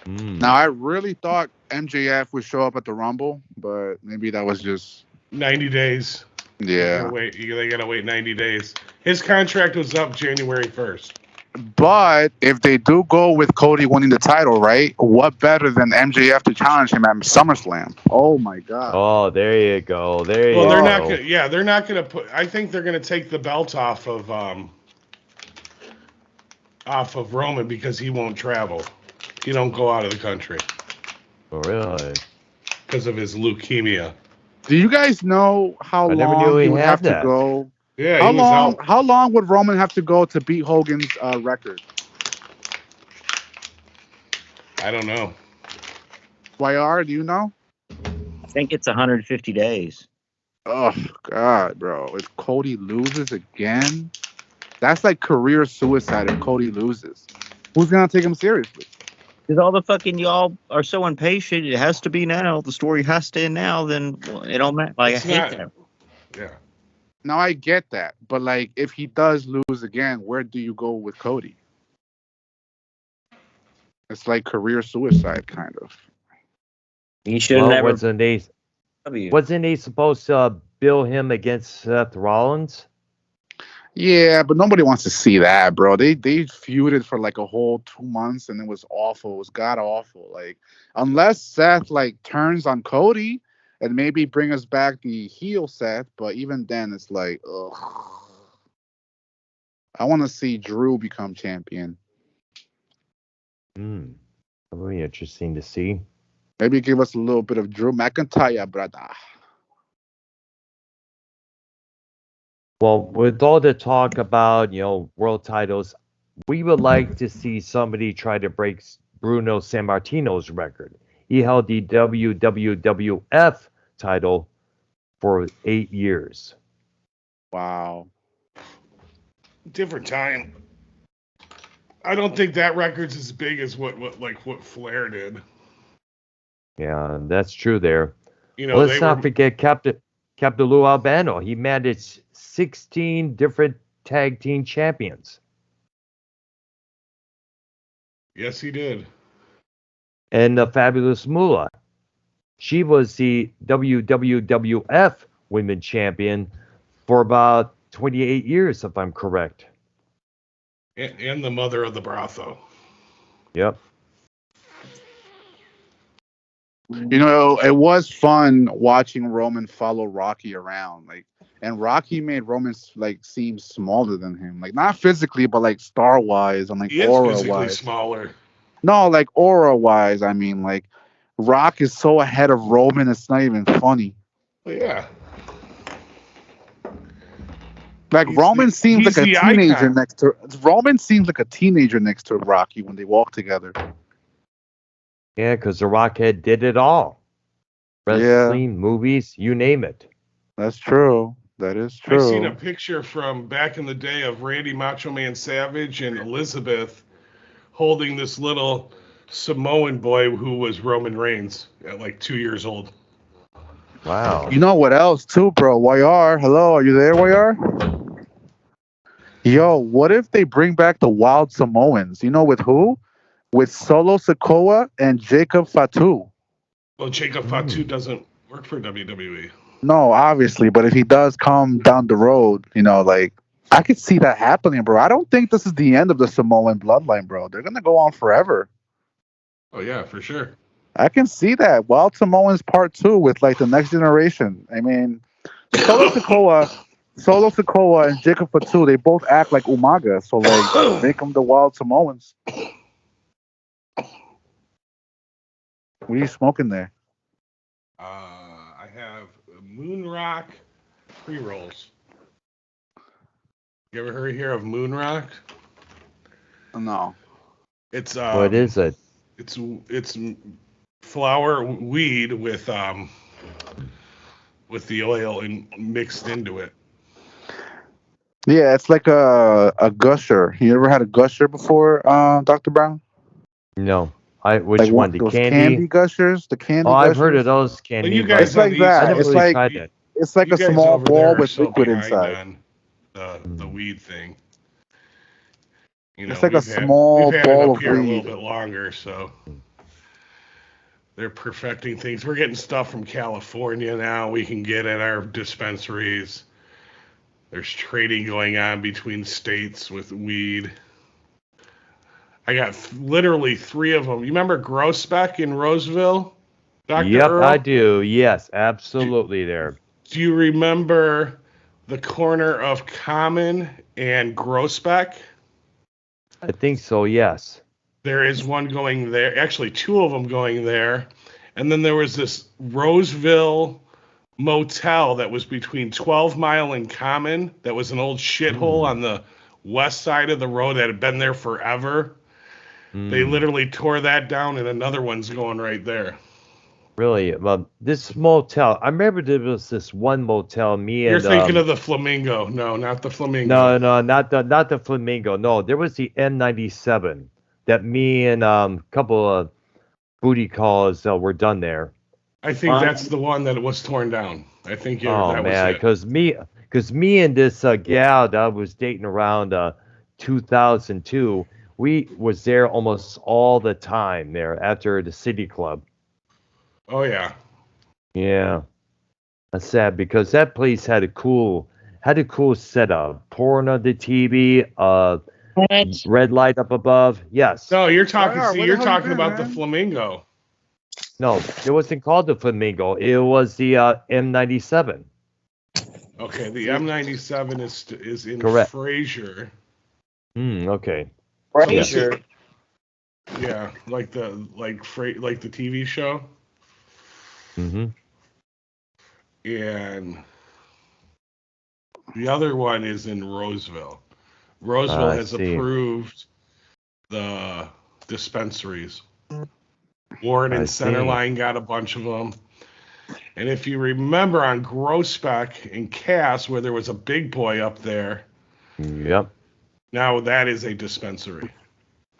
Now, I really thought MJF would show up at the Rumble, but maybe that was just 90 days. yeah. They gotta wait 90 days. His contract was up January 1st. But if they do go with Cody winning the title, right? What better than MJF to challenge him at SummerSlam? Oh my God! Oh, there you go. There you Well, they're go. not gonna. Yeah, they're not gonna put. I think they're gonna take the belt off of Roman because he won't travel. He don't go out of the country Oh, really? because of his leukemia. Do you guys know how I never long knew he he would had have to that. go? Yeah, How he was long? out. How long would Roman have to go to beat Hogan's record? I don't know. YR, do you know? I think it's 150 days. Oh God, bro! If Cody loses again, that's like career suicide. If Cody loses, who's gonna take him seriously? Because all the fucking y'all are so impatient. It has to be now. The story has to end now. Then it don't matter. Like, It's I hate not- that. Yeah. Now I get that, but like if he does lose again, where do you go with Cody? It's like career suicide, kind of. You should have Well, never. wasn't he supposed to bill him against Seth Rollins? Yeah, but nobody wants to see that, bro. They feuded for like a whole 2 months, and it was awful. It was god awful. Like, unless Seth like turns on Cody and maybe bring us back the heel Seth, but even then, it's like, ugh. I want to see Drew become champion. That'll be interesting to see. Maybe give us a little bit of Drew McIntyre, brother. Well, with all the talk about, world titles, we would like to see somebody try to break Bruno Sammartino's record. He held the WWF title for 8 years. Wow. Different time. I don't think that record's as big as what Flair did. Yeah, that's true there. they Let's not forget Captain Lou Albano. He managed 16 different tag team champions. Yes, he did. And the Fabulous Moolah. She was the WWF Women's Champion for about 28 years, if I'm correct. And the mother of the brothel. Yep. It was fun watching Roman follow Rocky around, and Rocky made Roman seem smaller than him, not physically, but star wise and He is aura physically wise. smaller. No, aura wise. I mean, Rock is so ahead of Roman, it's not even funny. Well, yeah. Roman seems like a teenager icon. next to Roman seems like a teenager next to Rocky when they walk together. Yeah, because the Rockhead did it all. Wrestling, movies, you name it. That's true. That is true. I've seen a picture from back in the day of Randy Macho Man Savage and Elizabeth holding this little Samoan boy who was Roman Reigns at 2 years old. Wow. You know what else too, bro? YR, hello, are you there, YR? Yo, what if they bring back the Wild Samoans? You know with who? With Solo Sikoa and Jacob Fatu. Well, Jacob Fatu doesn't work for WWE. No, obviously, but if he does come down the road, I could see that happening, bro. I don't think this is the end of the Samoan bloodline, bro. They're gonna go on forever. Oh yeah, for sure. I can see that. Wild Samoans Part 2 with the next generation. I mean, Solo Sikoa and Jacob Fatu, they both act like Umaga, so make them the Wild Samoans. What are you smoking there? I have Moon Rock pre-rolls. You ever hear of Moon Rock? No. It's what is it? It's flower weed with the oil and mixed into it. Yeah, it's like a gusher. You ever had a gusher before, Dr. Brown? No. Which one? The those candy gushers? The candy gushers? I've heard of those candy. Well, you guys it's like that. I never really tried that. It's like a small ball with liquid inside. The weed thing. It's like a small ball of weed. A weed. little bit longer, so they're perfecting things. We're getting stuff from California now. We can get at our dispensaries. There's trading going on between states with weed. I got literally 3 of them. You remember Grossbeck in Roseville? Dr. Yep, Earl? I do. Yes, absolutely there. Do you remember the corner of Common and Grossbeck? I think so, yes. There is one going there. Actually, 2 of them going there. And then there was this Roseville motel that was between 12 Mile and Common. That was an old shithole on the west side of the road that had been there forever. They literally tore that down, and another one's going right there. Really? This motel, I remember there was this one motel, You're thinking of the Flamingo. No, not the Flamingo. No, not the Flamingo. No, there was the M97 that me and a couple of booty calls were done there. I think that's the one that was torn down. I think that was it. Because me and this gal that I was dating around 2002, we was there almost all the time there after the City Club. Oh yeah. Yeah, that's sad because that place had a cool setup. Porn on the TV, red light up above. Yes. No, you're talking. Where See, the you're hell you talking been, about the man? Flamingo. No, it wasn't called the Flamingo. It was the M97. Okay, the M97 is in Correct. Fraser. Okay. So this is, Frazier. yeah, like the TV show, Mm-hmm. and the other one is in Roseville. Roseville I has see. approved the dispensaries. Warren I and see. Centerline got a bunch of them. And if you remember on Grospec and Cass, where there was a big boy up there, Yep. now that is a dispensary.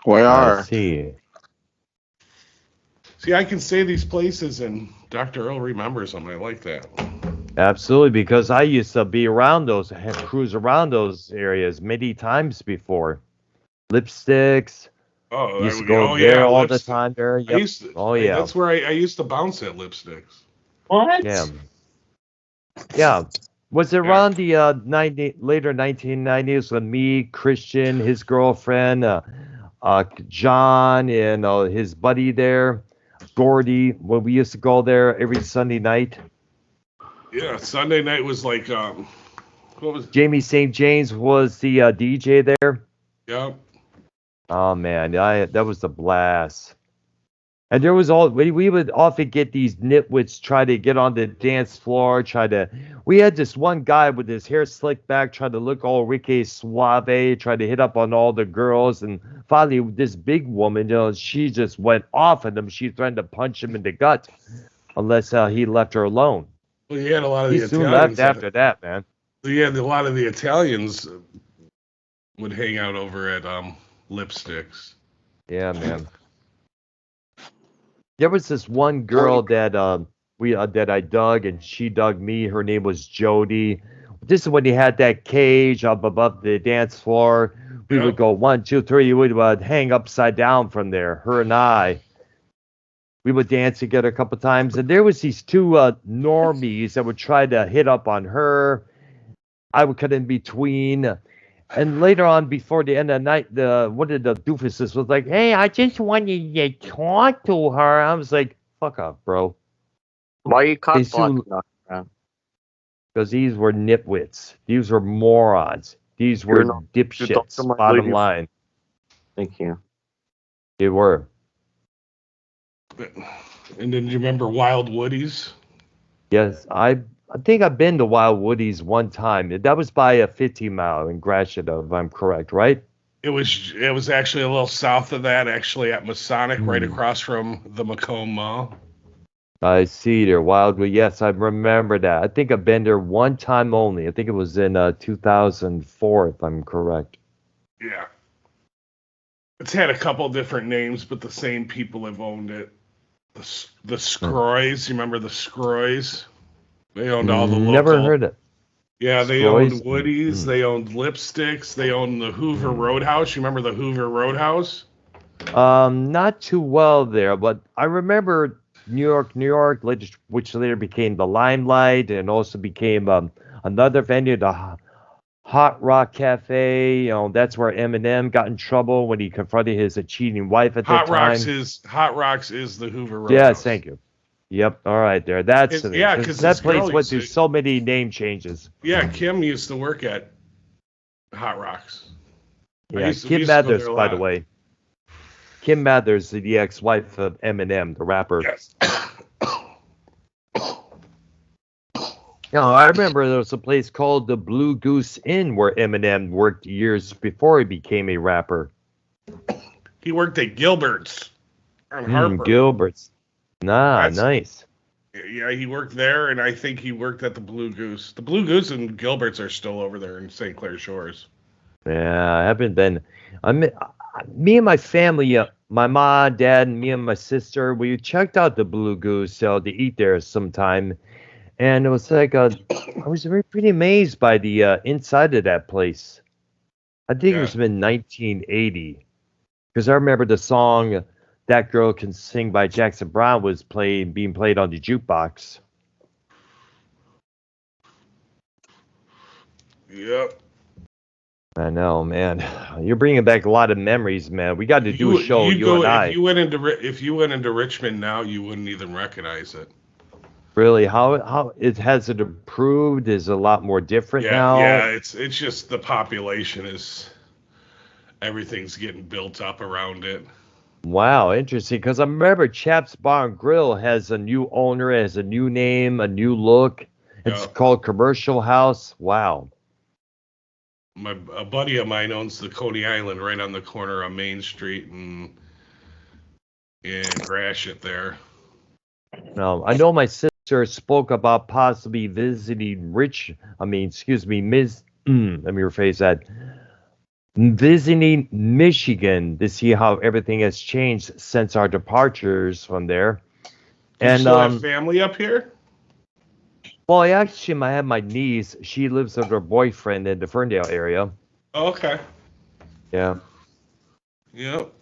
Where I are? see. See, I can say these places, and Dr. Earl remembers them. I like that. Absolutely, because I used to be around those, cruise around those areas many times before. Lipsticks. Oh, Used to there we go go. Oh, there yeah, all the lipstick. time there. I Yep. used to, Oh yeah. That's where I used to bounce at Lipsticks. What? Yeah. Yeah. Was it around the later 1990s when me, Christian, his girlfriend, John, and his buddy there, Gordy, when we used to go there every Sunday night? Yeah, Sunday night was like, what was? Jamie St. James was the DJ there. Yeah. Oh man, that was a blast. And there was we would often get these nitwits try to get on the dance floor, we had this one guy with his hair slicked back, trying to look all Ricky Suave, trying to hit up on all the girls, and finally this big woman, she just went off at him. She threatened to punch him in the gut unless he left her alone. Well, you had a lot of He the soon left Italians. after that, man. You had a lot of the Italians would hang out over at Lipsticks. Yeah, man. There was this one girl that that I dug, and she dug me. Her name was Jody. This is when he had that cage up above the dance floor. We would go 1, 2, 3. We would hang upside down from there. Her and I. We would dance together a couple times, and there was these two normies that would try to hit up on her. I would cut in between. And later on, before the end of the night, one of the doofuses was like, "Hey, I just wanted to talk to her." I was like, "Fuck off, bro." Why are you cock They soon- blocking, Dr. Brown? Because these were nitwits. These were morons. These were You're dipshits. Dr. Mike Bottom Williams. line, Thank you. they were. And then you remember Wild Woodies? Yes, I think I've been to Wild Woodies one time. That was by a 15 mile in Gratiot, if I'm correct, right? It was actually a little south of that, actually at Masonic, right across from the Macomb Mall. I see there, Wildwood. Yes, I remember that. I think I've been there one time only. I think it was in 2004, if I'm correct. Yeah. It's had a couple different names, but the same people have owned it. The Scroys, you remember the Scroys? They owned all the local. Never heard it. Yeah, they Scroys? owned Woody's. They owned Lipsticks. They owned the Hoover Roadhouse. You remember the Hoover Roadhouse? Not too well there, but I remember New York, which later became the Limelight, and also became another venue, the Hot Rock Cafe. That's where Eminem got in trouble when he confronted his cheating wife at that time. Hot Rocks is the Hoover Roadhouse. Yes, thank you. Yep, all right there. That's it. Yeah, 'Cause because that place went through so many name changes. Yeah, Kim used to work at Hot Rocks. Yeah, we Kim used to go Mathers, there a by the lot. way. Kim Mathers, the ex-wife of Eminem, the rapper. Yes. I remember there was a place called the Blue Goose Inn where Eminem worked years before he became a rapper. He worked at Gilbert's on Harper. Gilbert's. Nice. Yeah, he worked there, and I think he worked at the Blue Goose. The Blue Goose and Gilbert's are still over there in St. Clair Shores. Yeah, I haven't been. Me and my family, my mom, dad, and me and my sister, we checked out the Blue Goose to eat there sometime. And it was like, I was pretty amazed by the inside of that place. I think it was in 1980. Because I remember the song "That Girl Can Sing" by Jackson Browne was being played on the jukebox. Yep. I know, man. You're bringing back a lot of memories, man. We got to do a show, you and I. If you went into Richmond now, you wouldn't even recognize it. Really, how it has it improved? Is a lot more different now. Yeah. It's just the population is everything's getting built up around it. Wow, interesting. Because I remember Chap's Bar and Grill has a new owner, has a new name, a new look. It's Yeah. called Commercial House. Wow. A buddy of mine owns the Coney Island right on the corner of Main Street and Gratiot there. I know my sister spoke about possibly visiting let me rephrase that. Visiting Michigan to see how everything has changed since our departures from there. Do you still have family up here? Well, I have my niece. She lives with her boyfriend in the Ferndale area. Oh, okay. Yeah. Yep.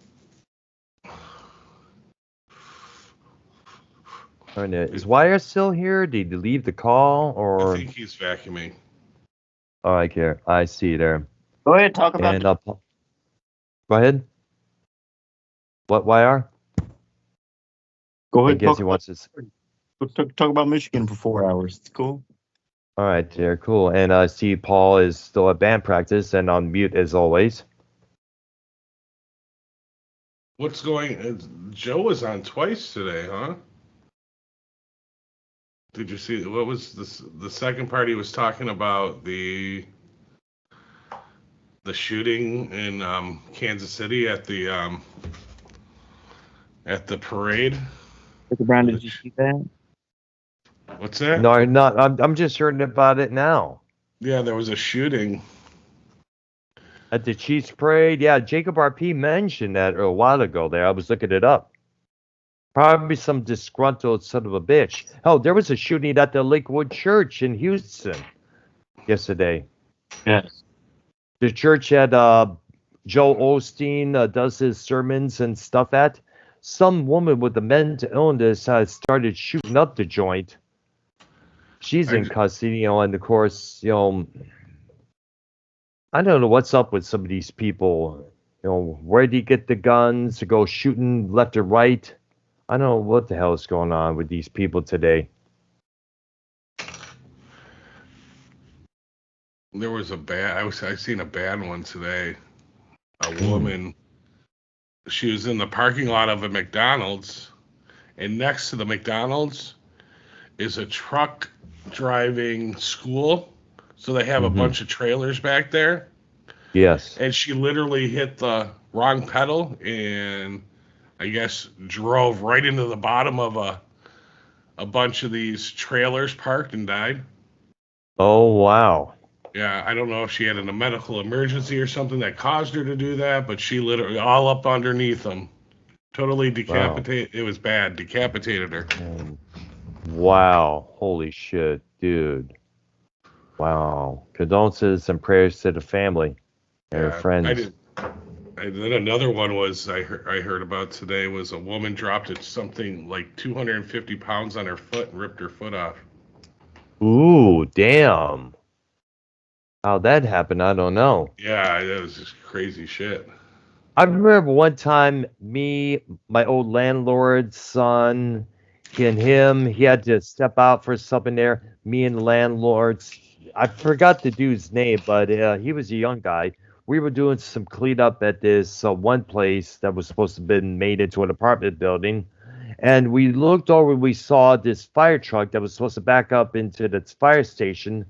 Is Wire still here? Did he leave the call or? I think he's vacuuming. Oh, I see there. Go ahead, talk about. And go ahead. What YR? Go I ahead. guess he wants to. Talk about Michigan for 4 hours. It's cool. All right, there, cool. And I see Paul is still at band practice and on mute as always. What's Joe was on twice today, huh? Did you see what was the second part? He was talking about the shooting in Kansas City at the parade. Brown, did you see that? What's that? No, I'm not. I'm just hearing about it now. Yeah, there was a shooting At the Chiefs Parade. Yeah, Jacob RP mentioned that a while ago there. I was looking it up. Probably some disgruntled son of a bitch. Hell, there was a shooting at the Lakewood Church in Houston yesterday. Yes. The church that Joel Osteen does his sermons and stuff at. Some woman with a mental illness started shooting up the joint. She's in custody, and of course, I don't know what's up with some of these people. Where do you get the guns to go shooting left or right? I don't know what the hell is going on with these people today. There was I seen a bad one today. A woman, she was in the parking lot of a McDonald's, and next to the McDonald's is a truck driving school. So they have a bunch of trailers back there. Yes. And she literally hit the wrong pedal and I guess drove right into the bottom of a bunch of these trailers parked and died. Oh, wow. Yeah, I don't know if she had a medical emergency or something that caused her to do that, but she literally all up underneath them. Totally decapitated. Wow. It was bad. Decapitated her. Wow. Holy shit, dude. Wow. Condolences and prayers to the family and her friends. Then another one was I heard about today was a woman dropped at something like 250 pounds on her foot and ripped her foot off. Ooh, damn. How that happened, I don't know. Yeah, that was just crazy shit. I remember one time me, my old landlord's son, he had to step out for something there. Me and the landlord's, I forgot the dude's name, but he was a young guy. We were doing some cleanup at this one place that was supposed to have been made into an apartment building. And we looked over and we saw this fire truck that was supposed to back up into the fire station.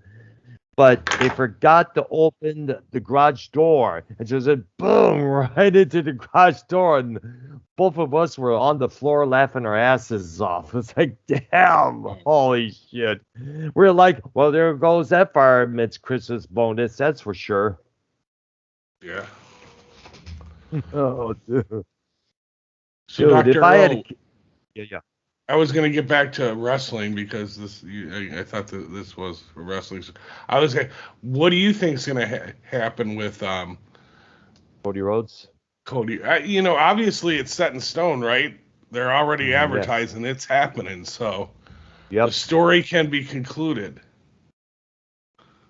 But they forgot to open the garage door. And just said, boom, right into the garage door. And both of us were on the floor laughing our asses off. It's like, damn, holy shit. We're like, well, there goes that fireman's Christmas bonus. That's for sure. Yeah. Oh, dude. So, dude, Dr. if I had Earl, yeah. I was going to get back to wrestling because I thought that this was for wrestling. I was going, what do you think is going to happen with Cody Rhodes? Cody. Obviously it's set in stone, right? They're already advertising. It's happening, so the story can be concluded.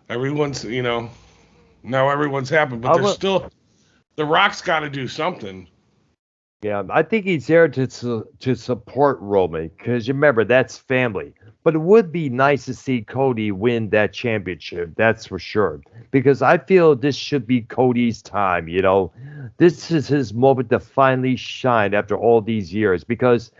Everyone's, now everyone's happy, but there's still The Rock's got to do something. Yeah, I think he's there to support Roman because remember that's family. But it would be nice to see Cody win that championship. That's for sure. Because I feel this should be Cody's time. This is his moment to finally shine after all these years. Because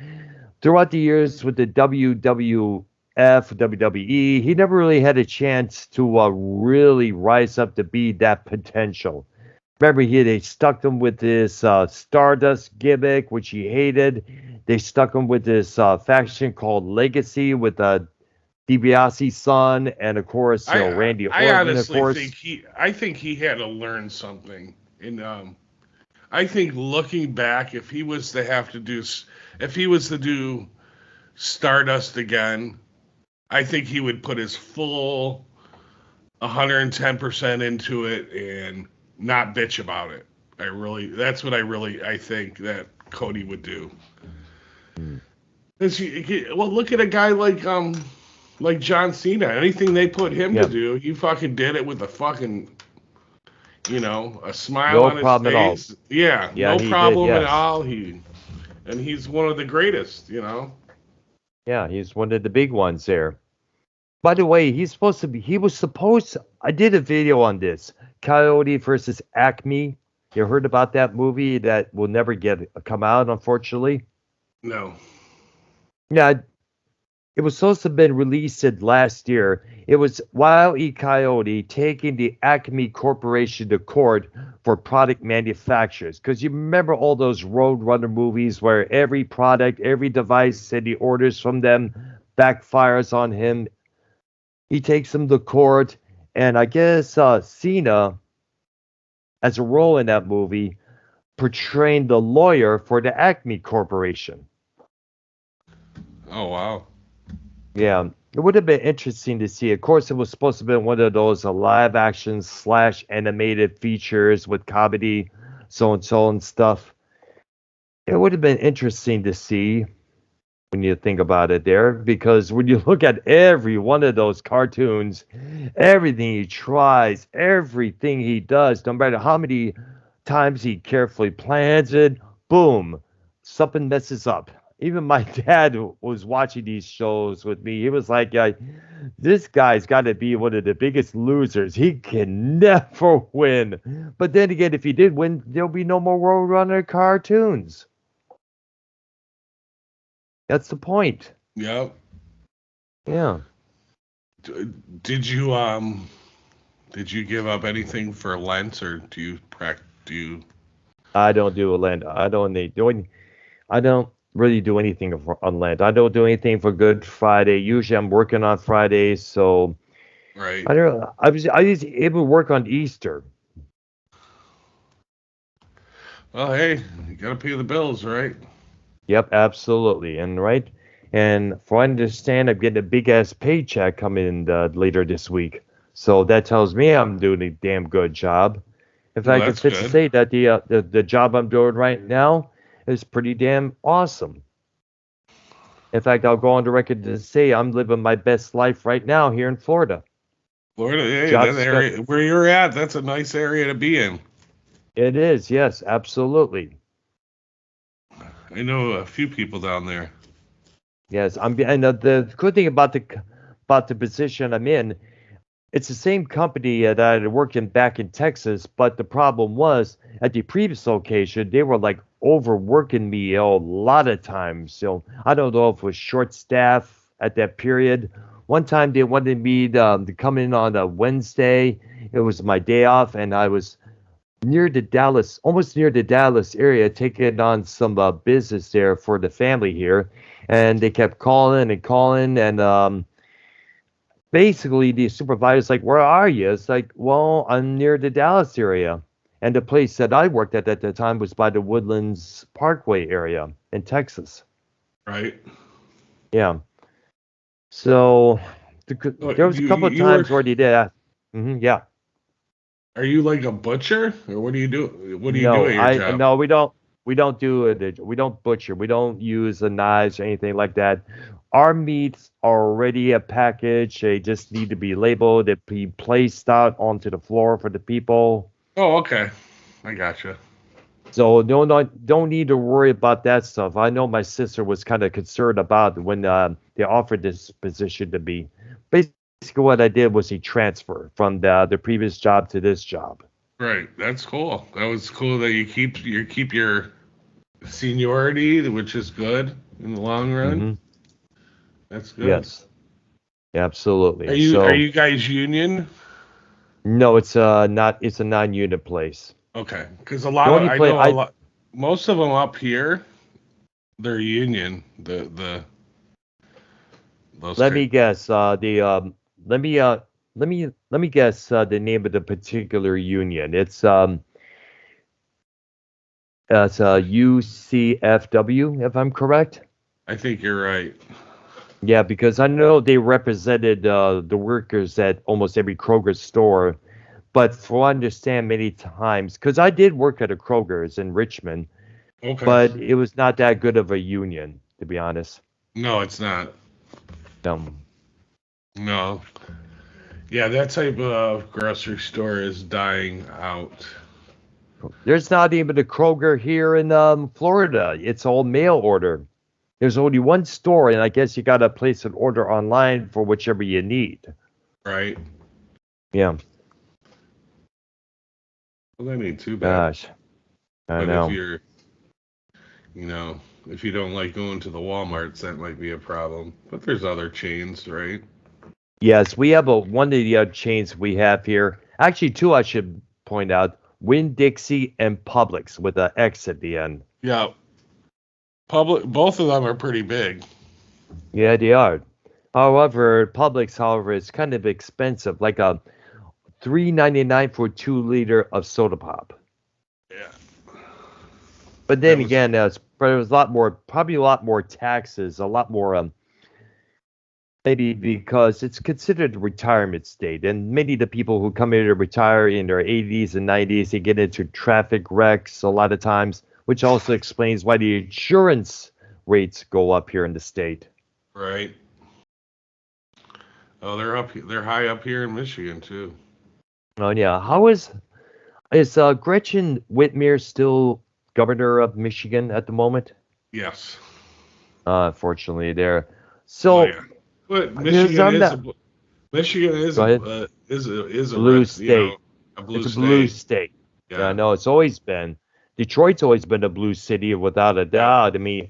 throughout the years with the WWF, WWE, he never really had a chance to really rise up to be that potential. Remember, they stuck him with this Stardust gimmick, which he hated. They stuck him with this faction called Legacy with DiBiase's son, and of course, Randy Orton. I honestly of course. think he had to learn something. And I think looking back, if he was to do Stardust again, I think he would put his full 110% into it and not bitch about it. That's what I think that Cody would do. Well, look at a guy like John Cena. Anything they put him to do, he fucking did it with a fucking, a smile on his face. At all. Yeah, no problem at all. And he's one of the greatest, Yeah, he's one of the big ones there. By the way, I did a video on this. Coyote versus Acme. You heard about that movie that will never come out, unfortunately? No. Yeah, it was supposed to have been released last year. It was Wile E. Coyote taking the Acme Corporation to court for product manufacturers. Because you remember all those Roadrunner movies where every product, every device that he orders from them backfires on him. He takes them to court. And I guess Cena, as a role in that movie, portraying the lawyer for the Acme Corporation. Oh, wow. Yeah, it would have been interesting to see. Of course, it was supposed to be one of those live action / animated features with comedy, so and stuff. It would have been interesting to see when you think about it there, because when you look at every one of those cartoons, everything he tries, everything he does, no matter how many times he carefully plans it, boom, something messes up. Even my dad was watching these shows with me. He was like, this guy's got to be one of the biggest losers. He can never win. But then again, if he did win, there'll be no more Roadrunner cartoons. That's the point. Yep. Yeah. Did you give up anything for Lent, or do you? I don't do a Lent. I don't really do anything on Lent. I don't do anything for Good Friday. Usually, I'm working on Fridays, so right. I don't know. I was able to work on Easter. Well, hey, you gotta pay the bills, right? Yep, absolutely, and right. And for I understand, I'm getting a big ass paycheck coming in later this week, so that tells me I'm doing a damn good job. In fact, it's fit to say that the job I'm doing right now is pretty damn awesome. In fact, I'll go on the record to say I'm living my best life right now here in Florida. Florida, hey, that area where you're at, that's a nice area to be in. It is, yes, absolutely. I know a few people down there. Yes, and the good thing about the position I'm in, it's the same company that I had worked in back in Texas, but the problem was at the previous location they were like overworking me a lot of times. So I don't know if it was short staff at that period. One time they wanted me to come in on a Wednesday. It was my day off, and I was almost near the Dallas area, taking on some business there for the family here. And they kept calling, and basically the supervisor's like, "Where are you?" It's like, "Well, I'm near the Dallas area." And the place that I worked at the time was by the Woodlands Parkway area in Texas. Right. Yeah. So there was a couple of times where they did. Yeah. Are you like a butcher, or what do you do? What do you do No, at your job? no, we don't. We don't do it. We don't butcher. We don't use the knives or anything like that. Our meats are already a package. They just need to be labeled and be placed out onto the floor for the people. Oh, okay. I gotcha. So don't need to worry about that stuff. I know my sister was kind of concerned about when they offered this position to me. Basically, what I did was a transfer from the previous job to this job. Right. That's cool. That was cool that you keep your seniority, which is good in the long run. Hmm. That's good. Yes, absolutely. Are you guys union? No, it's not. It's a non-unit place. Okay, because most of them up here, they're union. Those Let me guess. Let me guess the name of the particular union. It's UCFW, if I'm correct. I think you're right. Yeah, because I know they represented the workers at almost every Kroger store. But for what I understand many times, because I did work at a Kroger's in Richmond, Okay. but it was not that good of a union, to be honest. No, it's not. No. No. Yeah, that type of grocery store is dying out. There's not even a Kroger here in Florida. It's all mail order. There's only one store, and I guess you got to place an order online for whichever you need. Right. Yeah. Well, that ain't too bad. Gosh. I But know. if you're, if you don't like going to the Walmarts, that might be a problem. But there's other chains, right? Yes, we have one of the chains we have here. Actually, two I should point out. Winn-Dixie and Publix with an X at the end. Yeah. Both of them are pretty big. Yeah, they are. However, Publix, is kind of expensive, like a $3.99 for 2 liter of soda pop. Yeah. But then again, there's probably a lot more taxes, a lot more maybe because it's considered a retirement state, and many of the people who come here to retire in their 80s and 90s, they get into traffic wrecks a lot of times, which also explains why the insurance rates go up here in the state. Right. Oh, they're high up here in Michigan too. Oh yeah, is Gretchen Whitmer still governor of Michigan at the moment? Yes. Fortunately, there. So. Oh, yeah. But Michigan is a blue state. A blue it's a state. blue state. Yeah, I know it's always been. Detroit's always been a blue city without a doubt. I mean,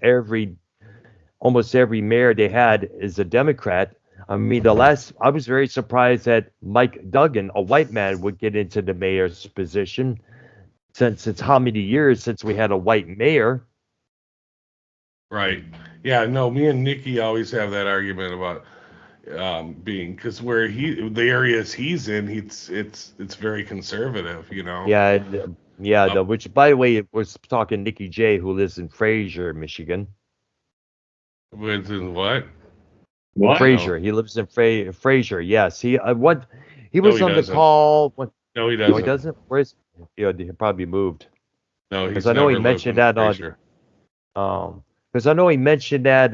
almost every mayor they had is a Democrat. I mean, I was very surprised that Mike Duggan, a white man, would get into the mayor's position, since it's how many years since we had a white mayor. Right. Yeah. No. Me and Nikki always have that argument about because the areas he's in, it's very conservative. Yeah. Which, by the way, we're talking Nikki J, who lives in Fraser, Michigan. Lives in what? What? Fraser. He lives in Fraser. Yes. He was on the doesn't. call. No, he doesn't. No, he doesn't. Where's? He probably moved. No, because I know he mentioned that because I know he mentioned that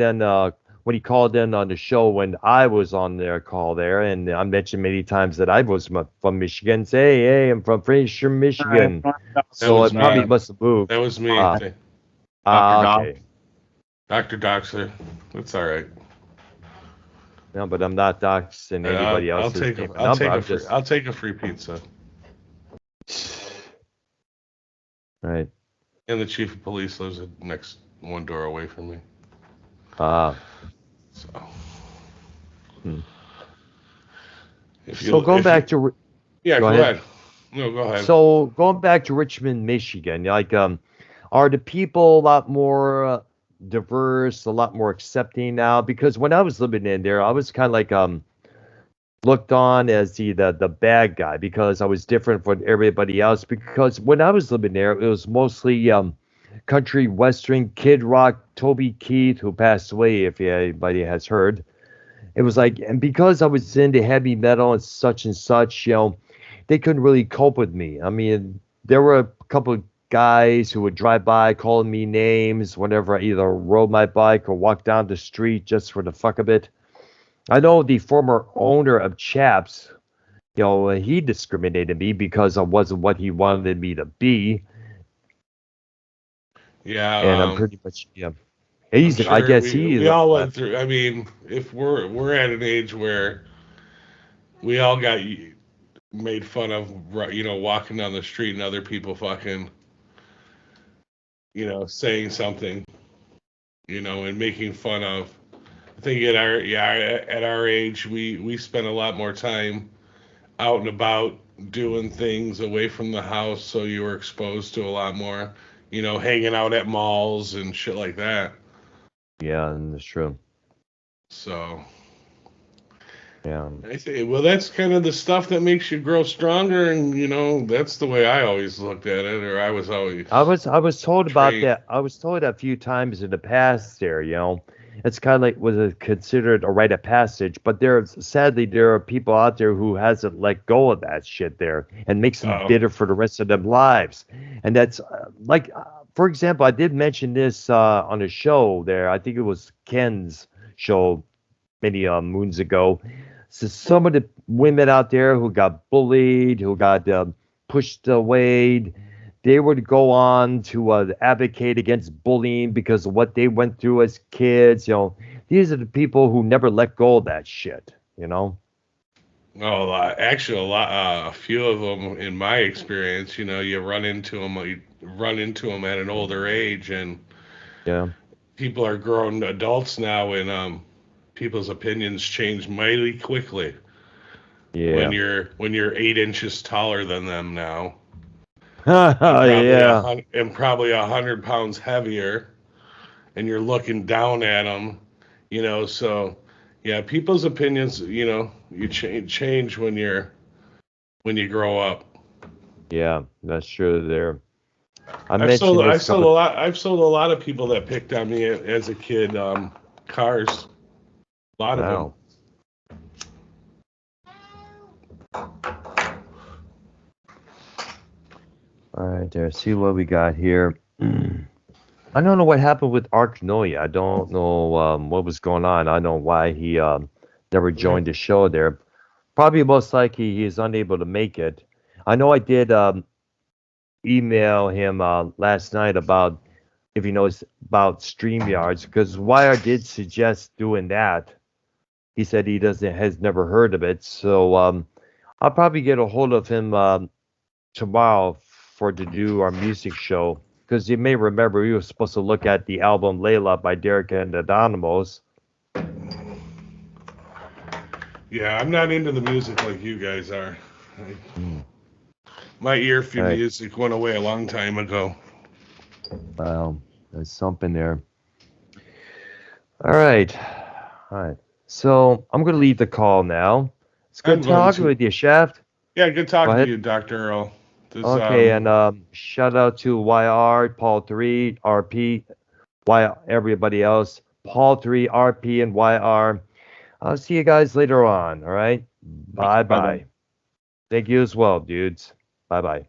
when he called in on the show when I was on their call there, and I mentioned many times that I was from Michigan. Say, hey, I'm from Fraser, Michigan. So it probably must have moved. That was me. Dr. Okay. Dr. Doxer. That's all right. No, but I'm not doxing anybody else. I'll take a free pizza. Right. And the chief of police lives next one door away from me. So. Going back to. Yeah, go ahead. No, go ahead. So going back to Richmond, Michigan, are the people a lot more diverse, a lot more accepting now? Because when I was living in there, I was kind of like looked on as the bad guy because I was different from everybody else. Because when I was living there, it was mostly country western, Kid Rock, Toby Keith, who passed away, if anybody has heard. It was like, and because I was into heavy metal and such, they they couldn't really cope with me. I mean, there were a couple of guys who would drive by calling me names whenever I either rode my bike or walked down the street just for the fuck of it. I know the former owner of Chaps, he discriminated me because I wasn't what he wanted me to be, Yeah, and I'm pretty much I'm I sure guess he we all went through. I mean, if we're at an age where we all got made fun of, walking down the street and other people fucking, saying something, and making fun of. I think at our age, we spent a lot more time out and about doing things away from the house, so you were exposed to a lot more, hanging out at malls and shit like that. Yeah, that's true. So, yeah. I say, well, that's kind of the stuff that makes you grow stronger, and that's the way I always looked at it, or I was always. I was told about trained. that. I was told a few times in the past there, It's kind of like was considered a rite of passage, but sadly there are people out there who hasn't let go of that shit there and makes them bitter for the rest of their lives. And that's for example, I did mention this on a show there. I think it was Ken's show many moons ago. So some of the women out there who got bullied, who got pushed away, they would go on to advocate against bullying because of what they went through as kids. These are the people who never let go of that shit. Oh, actually, a few of them, in my experience, you run into them at an older age, and people are grown adults now, and people's opinions change mighty quickly. Yeah. When you're 8 inches taller than them now. And probably 100 pounds heavier, and you're looking down at them, So, yeah, people's opinions, you change when you grow up. Yeah, that's true. There, I've sold a lot of people that picked on me as a kid. Cars, a lot of them. All right, there. See what we got here. I don't know what happened with Arcnoia. I don't know what was going on. I don't know why he never joined the show there. Probably most likely he is unable to make it. I know I did email him last night about if he knows about StreamYards, because Wire did suggest doing that. He said he has never heard of it. So I'll probably get a hold of him tomorrow to do our music show, because you may remember we were supposed to look at the album Layla by Derek and the Dynamos. Yeah, I'm not into the music like you guys are. My ear for music went away a long time ago. Well, there's something there. All right. So I'm going to leave the call now. It's good talking with you, Shaft. Yeah, good talking to you, Dr. Earl. And shout out to YR, Paul 3, RP, everybody else, Paul 3, RP, and YR. I'll see you guys later on, all right? Bye-bye. Thank you as well, dudes. Bye-bye.